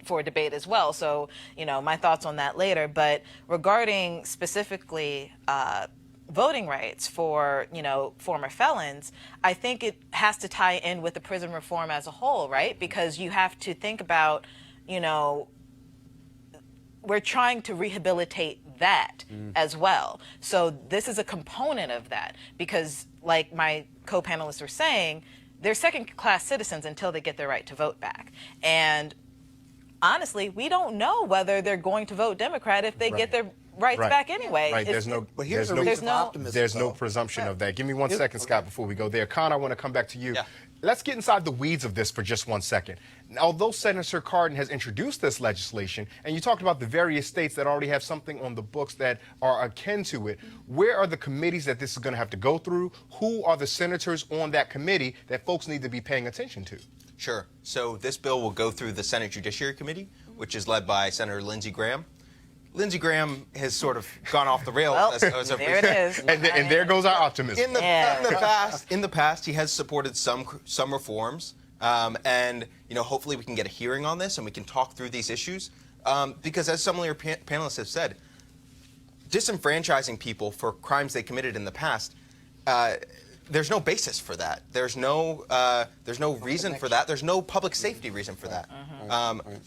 for debate as well. So, my thoughts on that later. But regarding specifically voting rights for, former felons, I think it has to tie in with the prison reform as a whole, right? Because you have to think about, we're trying to rehabilitate that as well. So this is a component of that, because like my co-panelists were saying, they're second-class citizens until they get their right to vote back. And honestly, we don't know whether they're going to vote Democrat if they get their rights back anyway. Right. There's no presumption of that. Give me 1 second, Scott, before we go there. Con, I want to come back to you. Yeah. Let's get inside the weeds of this for just 1 second. Although Senator Cardin has introduced this legislation, and you talked about the various states that already have something on the books that are akin to it, where are the committees that this is going to have to go through? Who are the senators on that committee that folks need to be paying attention to? Sure. So this bill will go through the Senate Judiciary Committee, which is led by Senator Lindsey Graham. Lindsey Graham has sort of gone off the rails. There it is. And there goes our optimism. In the past, he has supported some reforms, and hopefully we can get a hearing on this and we can talk through these issues. Because as some of your panelists have said, disenfranchising people for crimes they committed in the past, there's no basis for that. There's no reason for that. There's no public safety reason for that.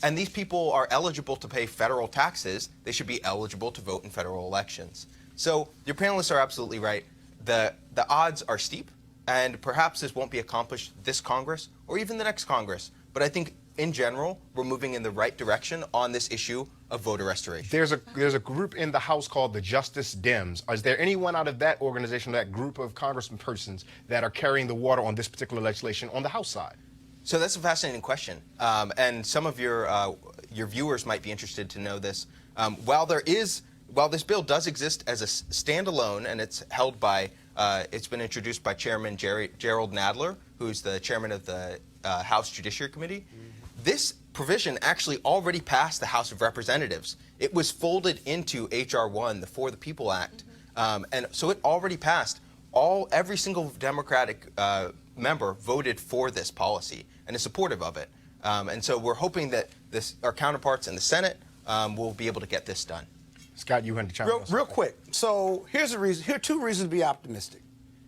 And these people are eligible to pay federal taxes. They should be eligible to vote in federal elections. So your panelists are absolutely right. The odds are steep, and perhaps this won't be accomplished this Congress or even the next Congress. But I think in general, we're moving in the right direction on this issue of voter restoration. There's a group in the House called the Justice Dems. Is there anyone out of that organization, that group of congresspersons that are carrying the water on this particular legislation on the House side? So that's a fascinating question, and some of your viewers might be interested to know this. While this bill does exist as a standalone, and it's held by, it's been introduced by Chairman Gerald Nadler, who's the chairman of the House Judiciary Committee. This provision actually already passed the House of Representatives. It was folded into H.R. 1, the For the People Act, and so it already passed. Every single Democratic member voted for this policy and is supportive of it. And so we're hoping that our counterparts in the Senate will be able to get this done. Scott, you wanted to chime in? Real quick. So here's the reason. Here are two reasons to be optimistic.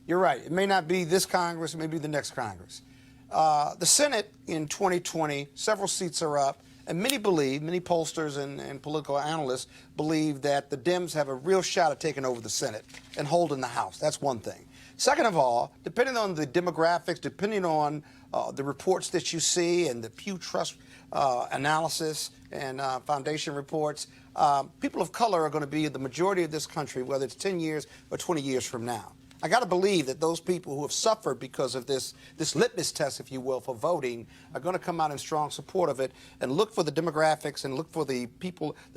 You're right. It may not be this Congress. It may be the next Congress. The Senate in 2020, several seats are up, and many pollsters and political analysts believe that the Dems have a real shot at taking over the Senate and holding the House. That's one thing. Second of all, depending on the demographics, depending on the reports that you see and the Pew Trust analysis and foundation reports, people of color are going to be the majority of this country, whether it's 10 years or 20 years from now. I got to believe that those people who have suffered because of this litmus test, if you will, for voting are going to come out in strong support of it and look for the demographics and look for the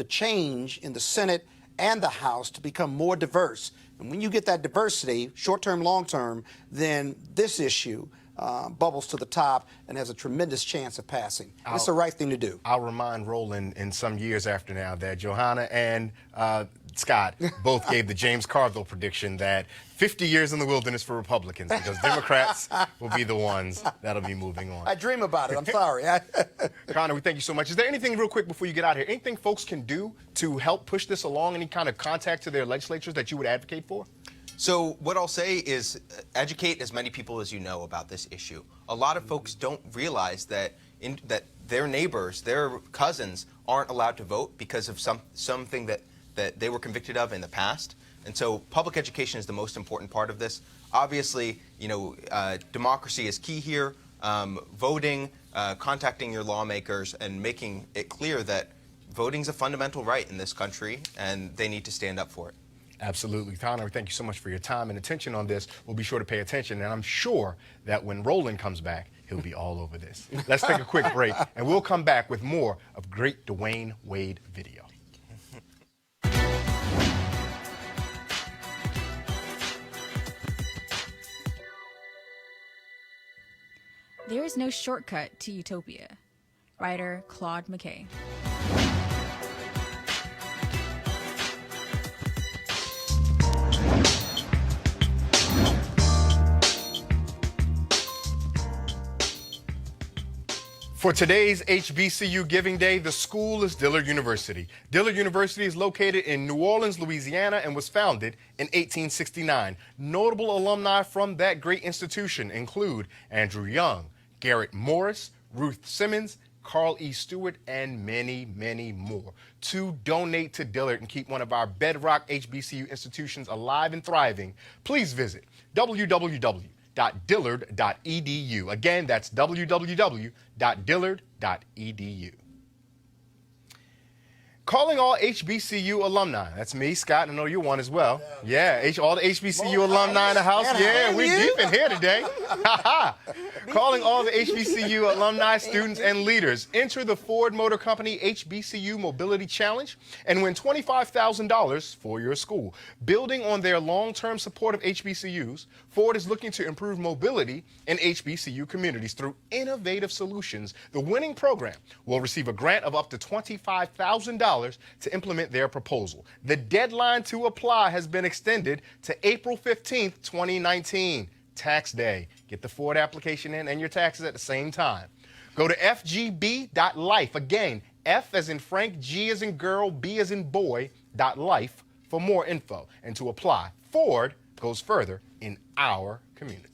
change in the Senate and the House to become more diverse. And when you get that diversity, short-term, long-term, then this issue bubbles to the top and has a tremendous chance of passing. It's the right thing to do. I'll remind Roland in some years after now that Johanna and Scott both gave the James Carville prediction that 50 years in the wilderness for Republicans, because Democrats will be the ones that'll be moving on. I dream about it. I'm sorry. Connor, we thank you so much. Is there anything real quick before you get out of here, anything folks can do to help push this along, any kind of contact to their legislatures that you would advocate for? So what I'll say is educate as many people as you know about this issue. A lot of folks don't realize that that their neighbors, their cousins, aren't allowed to vote because of something that they were convicted of in the past. And so public education is the most important part of this. Obviously, democracy is key here. Voting, contacting your lawmakers, and making it clear that voting is a fundamental right in this country, and they need to stand up for it. Absolutely. Connor, thank you so much for your time and attention on this. We'll be sure to pay attention, and I'm sure that when Roland comes back, he'll be all over this. Let's take a quick break, and we'll come back with more of great Dwyane Wade video. There is no shortcut to utopia. Writer Claude McKay. For today's HBCU Giving Day, the school is Dillard University. Dillard University is located in New Orleans, Louisiana, and was founded in 1869. Notable alumni from that great institution include Andrew Young, Garrett Morris, Ruth Simmons, Carl E. Stewart, and many, many more. To donate to Dillard and keep one of our bedrock HBCU institutions alive and thriving, please visit www.dillard.edu. Again, that's www.dillard.edu. Calling all HBCU alumni. That's me, Scott, and I know you're one as well. Yeah, all the HBCU alumni in the house. Yeah, we're deep in here today. Calling all the HBCU alumni, students, and leaders. Enter the Ford Motor Company HBCU Mobility Challenge and win $25,000 for your school. Building on their long-term support of HBCUs, Ford is looking to improve mobility in HBCU communities through innovative solutions. The winning program will receive a grant of up to $25,000 to implement their proposal. The deadline to apply has been extended to April 15th, 2019, tax day. Get the Ford application in and your taxes at the same time. Go to fgb.life. Again, F as in Frank, G as in girl, B as in boy, .life for more info. And to apply, Ford goes further in our community.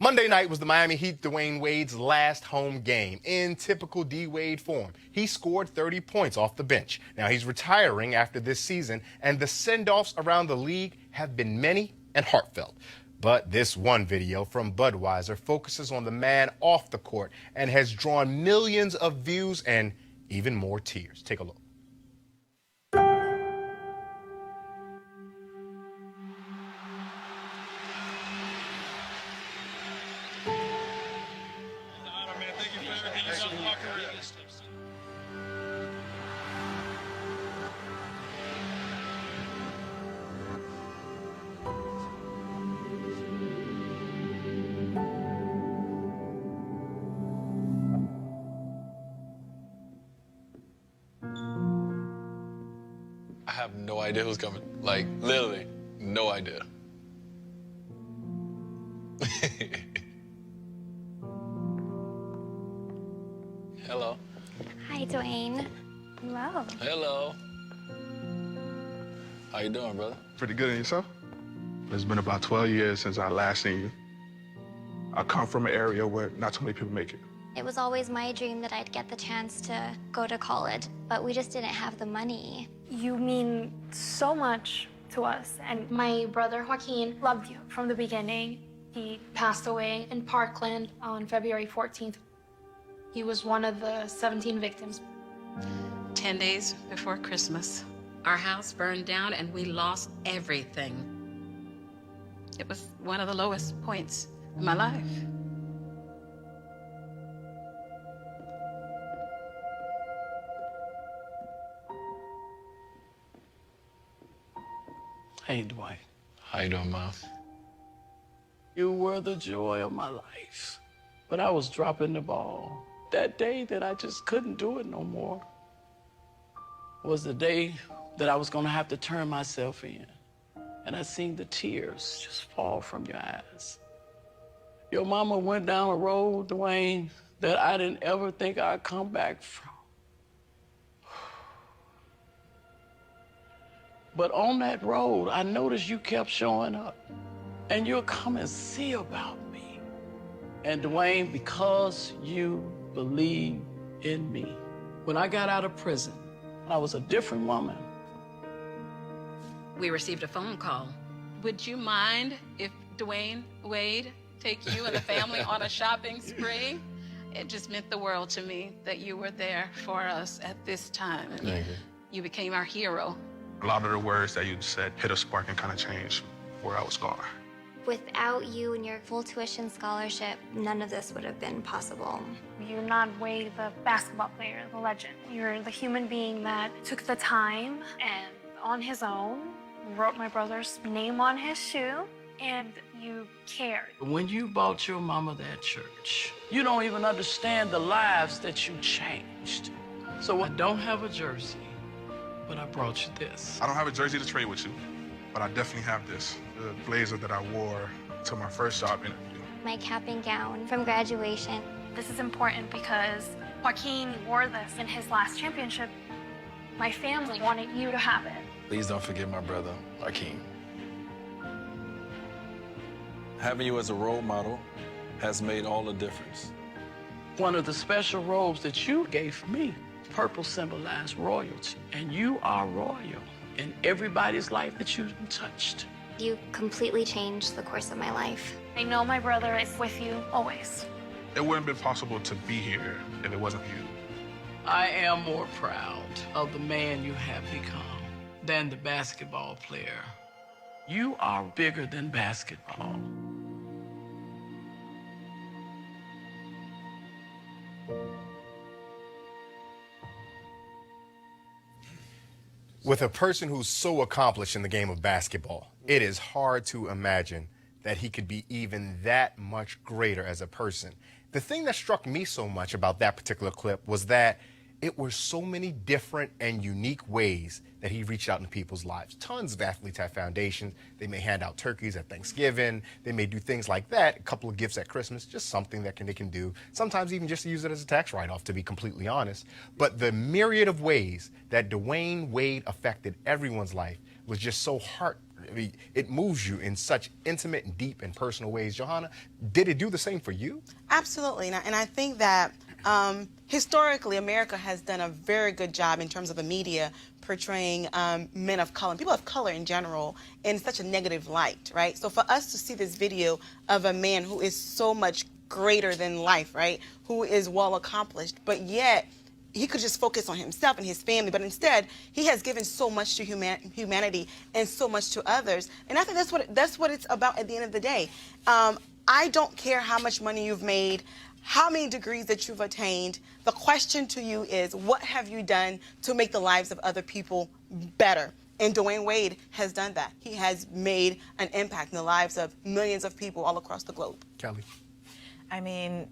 Monday night was the Miami Heat Dwyane Wade's last home game. In typical D-Wade form, he scored 30 points off the bench. Now he's retiring after this season, and the send-offs around the league have been many and heartfelt. But this one video from Budweiser focuses on the man off the court and has drawn millions of views and even more tears. Take a look. I have no idea who's coming. Like, literally, no idea. Hello. Hi, Dwyane. Hello. Hello. How you doing, brother? Pretty good, and yourself? It's been about 12 years since I last seen you. I come from an area where not too many people make it. It was always my dream that I'd get the chance to go to college, but we just didn't have the money. You mean so much to us, and my brother Joaquin loved you from the beginning. He passed away in Parkland on February 14th. He was one of the 17 victims. 10 days before Christmas, our house burned down and we lost everything. It was one of the lowest points in my life. Hey, Dwight. How you doing, Mom? You were the joy of my life. But I was dropping the ball. That day that I just couldn't do it no more was the day that I was gonna have to turn myself in. And I seen the tears just fall from your eyes. Your mama went down a road, Dwyane, that I didn't ever think I'd come back from. But on that road, I noticed you kept showing up. And you'll come and see about me. And Dwyane, because you believe in me. When I got out of prison, I was a different woman. We received a phone call. Would you mind if Dwyane Wade take you and the family on a shopping spree? It just meant the world to me that you were there for us at this time. Thank you. You became our hero. A lot of the words that you said hit a spark and kind of changed where I was going. Without you and your full tuition scholarship, none of this would have been possible. You're not Wade, the basketball player, the legend. You're the human being that took the time and on his own wrote my brother's name on his shoe, and you cared. When you bought your mama that church, you don't even understand the lives that you changed. So I don't have a jersey, but I brought you this. I don't have a jersey to trade with you, but I definitely have this, the blazer that I wore to my first job interview. My cap and gown from graduation. This is important because Joaquin wore this in his last championship. My family wanted you to have it. Please don't forget my brother, Joaquin. Having you as a role model has made all the difference. One of the special robes that you gave me, purple symbolized royalty, and you are royal in everybody's life that you've touched. You completely changed the course of my life. I know my brother is with you always. It wouldn't have been possible to be here if it wasn't you. I am more proud of the man you have become than the basketball player. You are bigger than basketball. With a person who's so accomplished in the game of basketball, it is hard to imagine that he could be even that much greater as a person. The thing that struck me so much about that particular clip was that it were so many different and unique ways that he reached out into people's lives. Tons of athletes have foundations. They may hand out turkeys at Thanksgiving. They may do things like that, a couple of gifts at Christmas, just something that they can do. Sometimes even just to use it as a tax write-off, to be completely honest. But the myriad of ways that Dwyane Wade affected everyone's life was just so it moves you in such intimate and deep and personal ways. Johanna, did it do the same for you? Absolutely, and I think that historically, America has done a very good job in terms of the media portraying men of color, people of color in general, in such a negative light, right? So for us to see this video of a man who is so much greater than life, right, who is well accomplished, but yet he could just focus on himself and his family, but instead he has given so much to humanity and so much to others. And I think that's what it's about at the end of the day. I don't care how much money you've made, how many degrees that you've attained. The question to you is, what have you done to make the lives of other people better? And Dwyane Wade has done that. He has made an impact in the lives of millions of people all across the globe. Kelly. I mean,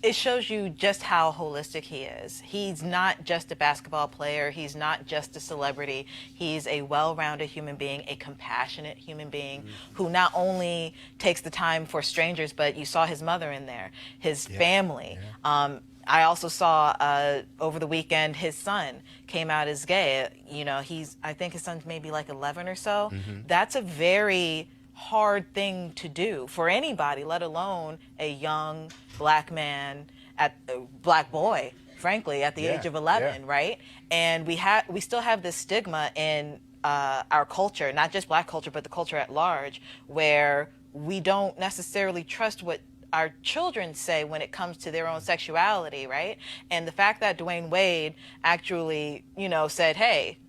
it shows you just how holistic he is. He's not just a basketball player. He's not just a celebrity. He's a well-rounded human being, a compassionate human being who not only takes the time for strangers, but you saw his mother in there, his family. I also saw over the weekend his son came out as gay. You know, I think his son's maybe like 11 or so. That's a very hard thing to do for anybody, let alone a young black man, black boy, frankly, at the age of 11, right? And we still have this stigma in our culture, not just black culture, but the culture at large, where we don't necessarily trust what our children say when it comes to their own sexuality, right? And the fact that Dwyane Wade actually, said, hey,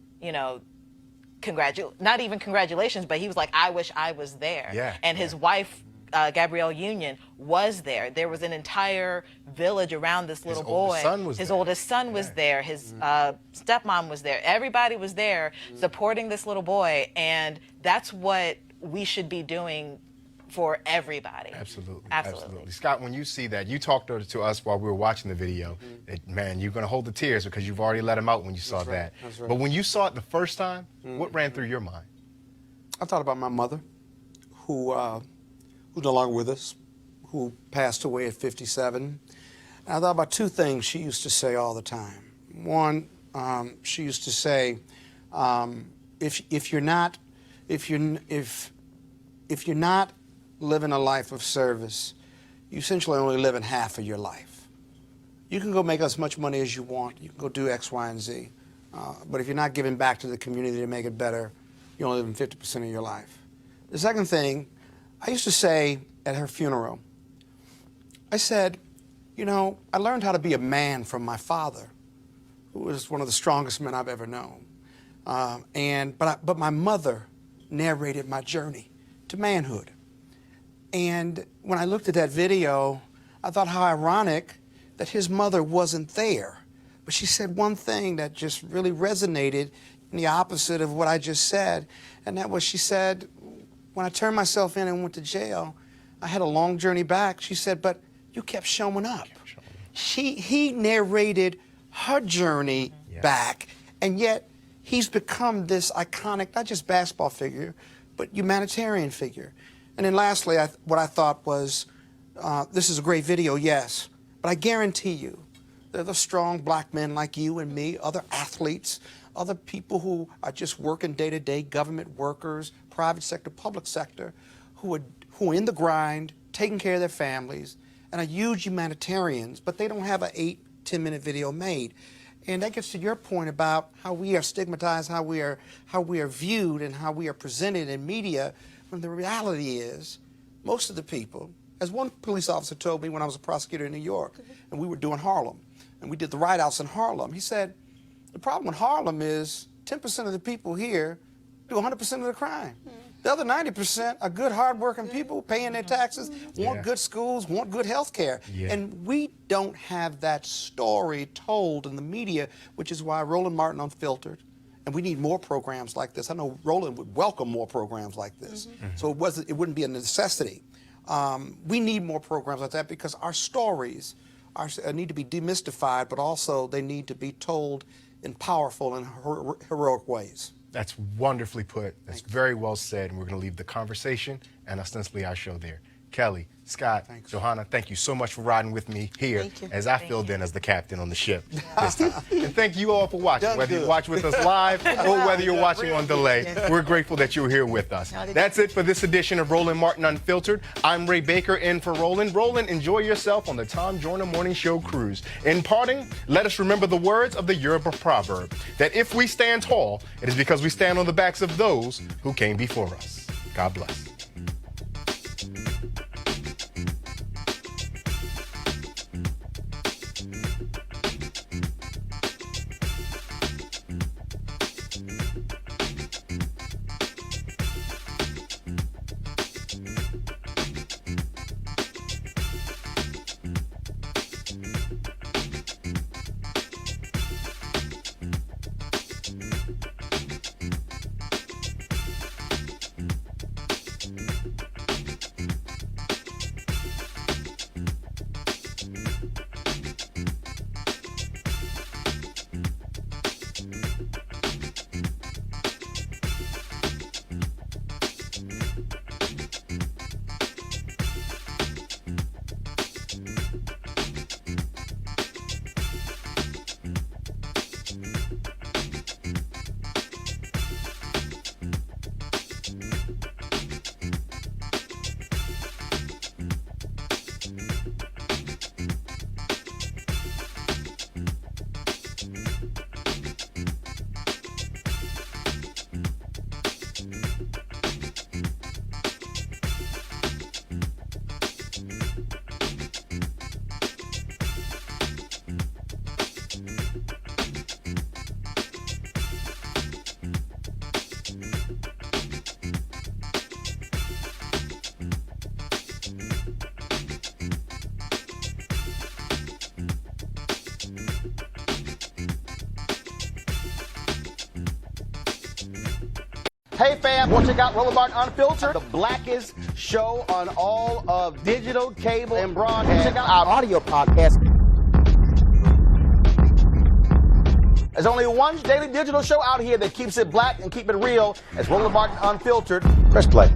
not even congratulations, but he was like, I wish I was there. And his wife, Gabrielle Union, was there. There was an entire village around this little boy. His oldest son was there. His stepmom was there. Everybody was there supporting this little boy. And that's what we should be doing for everybody. Absolutely. Scott, when you see that, you talked to us while we were watching the video, that, man, you're going to hold the tears because you've already let them out when you saw that. That's right. But when you saw it the first time, what ran through your mind? I thought about my mother, who's no longer with us, who passed away at 57. And I thought about two things she used to say all the time. One, she used to say, if you're not living a life of service, you essentially only living half of your life. You can go make as much money as you want. You can go do X, Y, and Z. But if you're not giving back to the community to make it better, you're only living 50% of your life. The second thing, I used to say at her funeral, I said, you know, I learned how to be a man from my father, who was one of the strongest men I've ever known. But my mother narrated my journey to manhood. And when I looked at that video, I thought how ironic that his mother wasn't there. But she said one thing that just really resonated in the opposite of what I just said. And that was, she said, when I turned myself in and went to jail, I had a long journey back. She said, but you kept showing up. He narrated her journey back, and yet he's become this iconic, not just basketball figure, but humanitarian figure. And then lastly, what I thought was, this is a great video, yes, but I guarantee you, there are the strong black men like you and me, other athletes, other people who are just working day-to-day, government workers, private sector, public sector, who are in the grind, taking care of their families, and are huge humanitarians, but they don't have an 8-10-minute video made. And that gets to your point about how we are stigmatized, how we are viewed, and how we are presented in media, when the reality is, most of the people, as one police officer told me when I was a prosecutor in New York, and we were doing Harlem, and we did the write-outs in Harlem, he said, the problem with Harlem is 10% of the people here do 100% of the crime. The other 90% are good, hard-working people paying their taxes, want good schools, want good health care. And we don't have that story told in the media, which is why Roland Martin Unfiltered, and we need more programs like this. I know Roland would welcome more programs like this. So it wouldn't be a necessity. We need more programs like that because our stories need to be demystified, but also they need to be told in powerful and heroic ways. That's wonderfully put. That's very well said. And we're going to leave the conversation and ostensibly our show there. Kelly, Scott, Johanna, thank you so much for riding with me here as I filled in as the captain on the ship this time. And thank you all for watching, whether you watch with us live or whether you're watching on delay. We're grateful that you're here with us. That's it for this edition of Roland Martin Unfiltered. I'm Ray Baker in for Roland. Roland, enjoy yourself on the Tom Joyner Morning Show cruise. In parting, let us remember the words of the Yoruba proverb, that if we stand tall, it is because we stand on the backs of those who came before us. God bless. Hey fam, want to check out Roland Martin Unfiltered, the blackest show on all of digital, cable, and broadcast. Check out our audio podcast. There's only one daily digital show out here that keeps it black and keep it real. It's Roland Martin Unfiltered. Press play.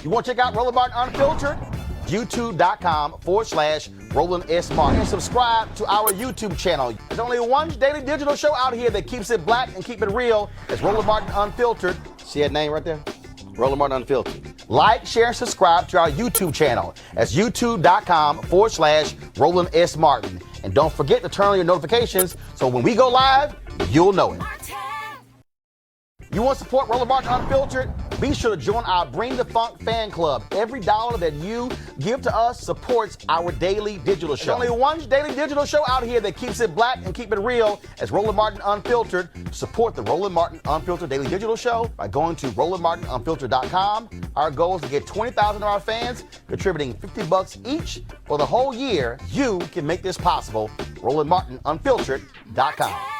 You want to check out Roland Martin Unfiltered? YouTube.com/Roland S. Martin. And subscribe to our YouTube channel. There's only one daily digital show out here that keeps it black and keep it real. It's Roland Martin Unfiltered. See that name right there? Roland Martin Unfiltered. Like, share, and subscribe to our YouTube channel. That's YouTube.com/Roland S. Martin. And don't forget to turn on your notifications so when we go live, you'll know it. You want to support Roland Martin Unfiltered? Be sure to join our Bring the Funk fan club. Every dollar that you give to us supports our daily digital show. There's only one daily digital show out here that keeps it black and keep it real. It's Roland Martin Unfiltered. Support the Roland Martin Unfiltered daily digital show by going to RolandMartinUnfiltered.com. Our goal is to get 20,000 of our fans contributing $50 each for the whole year. You can make this possible. RolandMartinUnfiltered.com.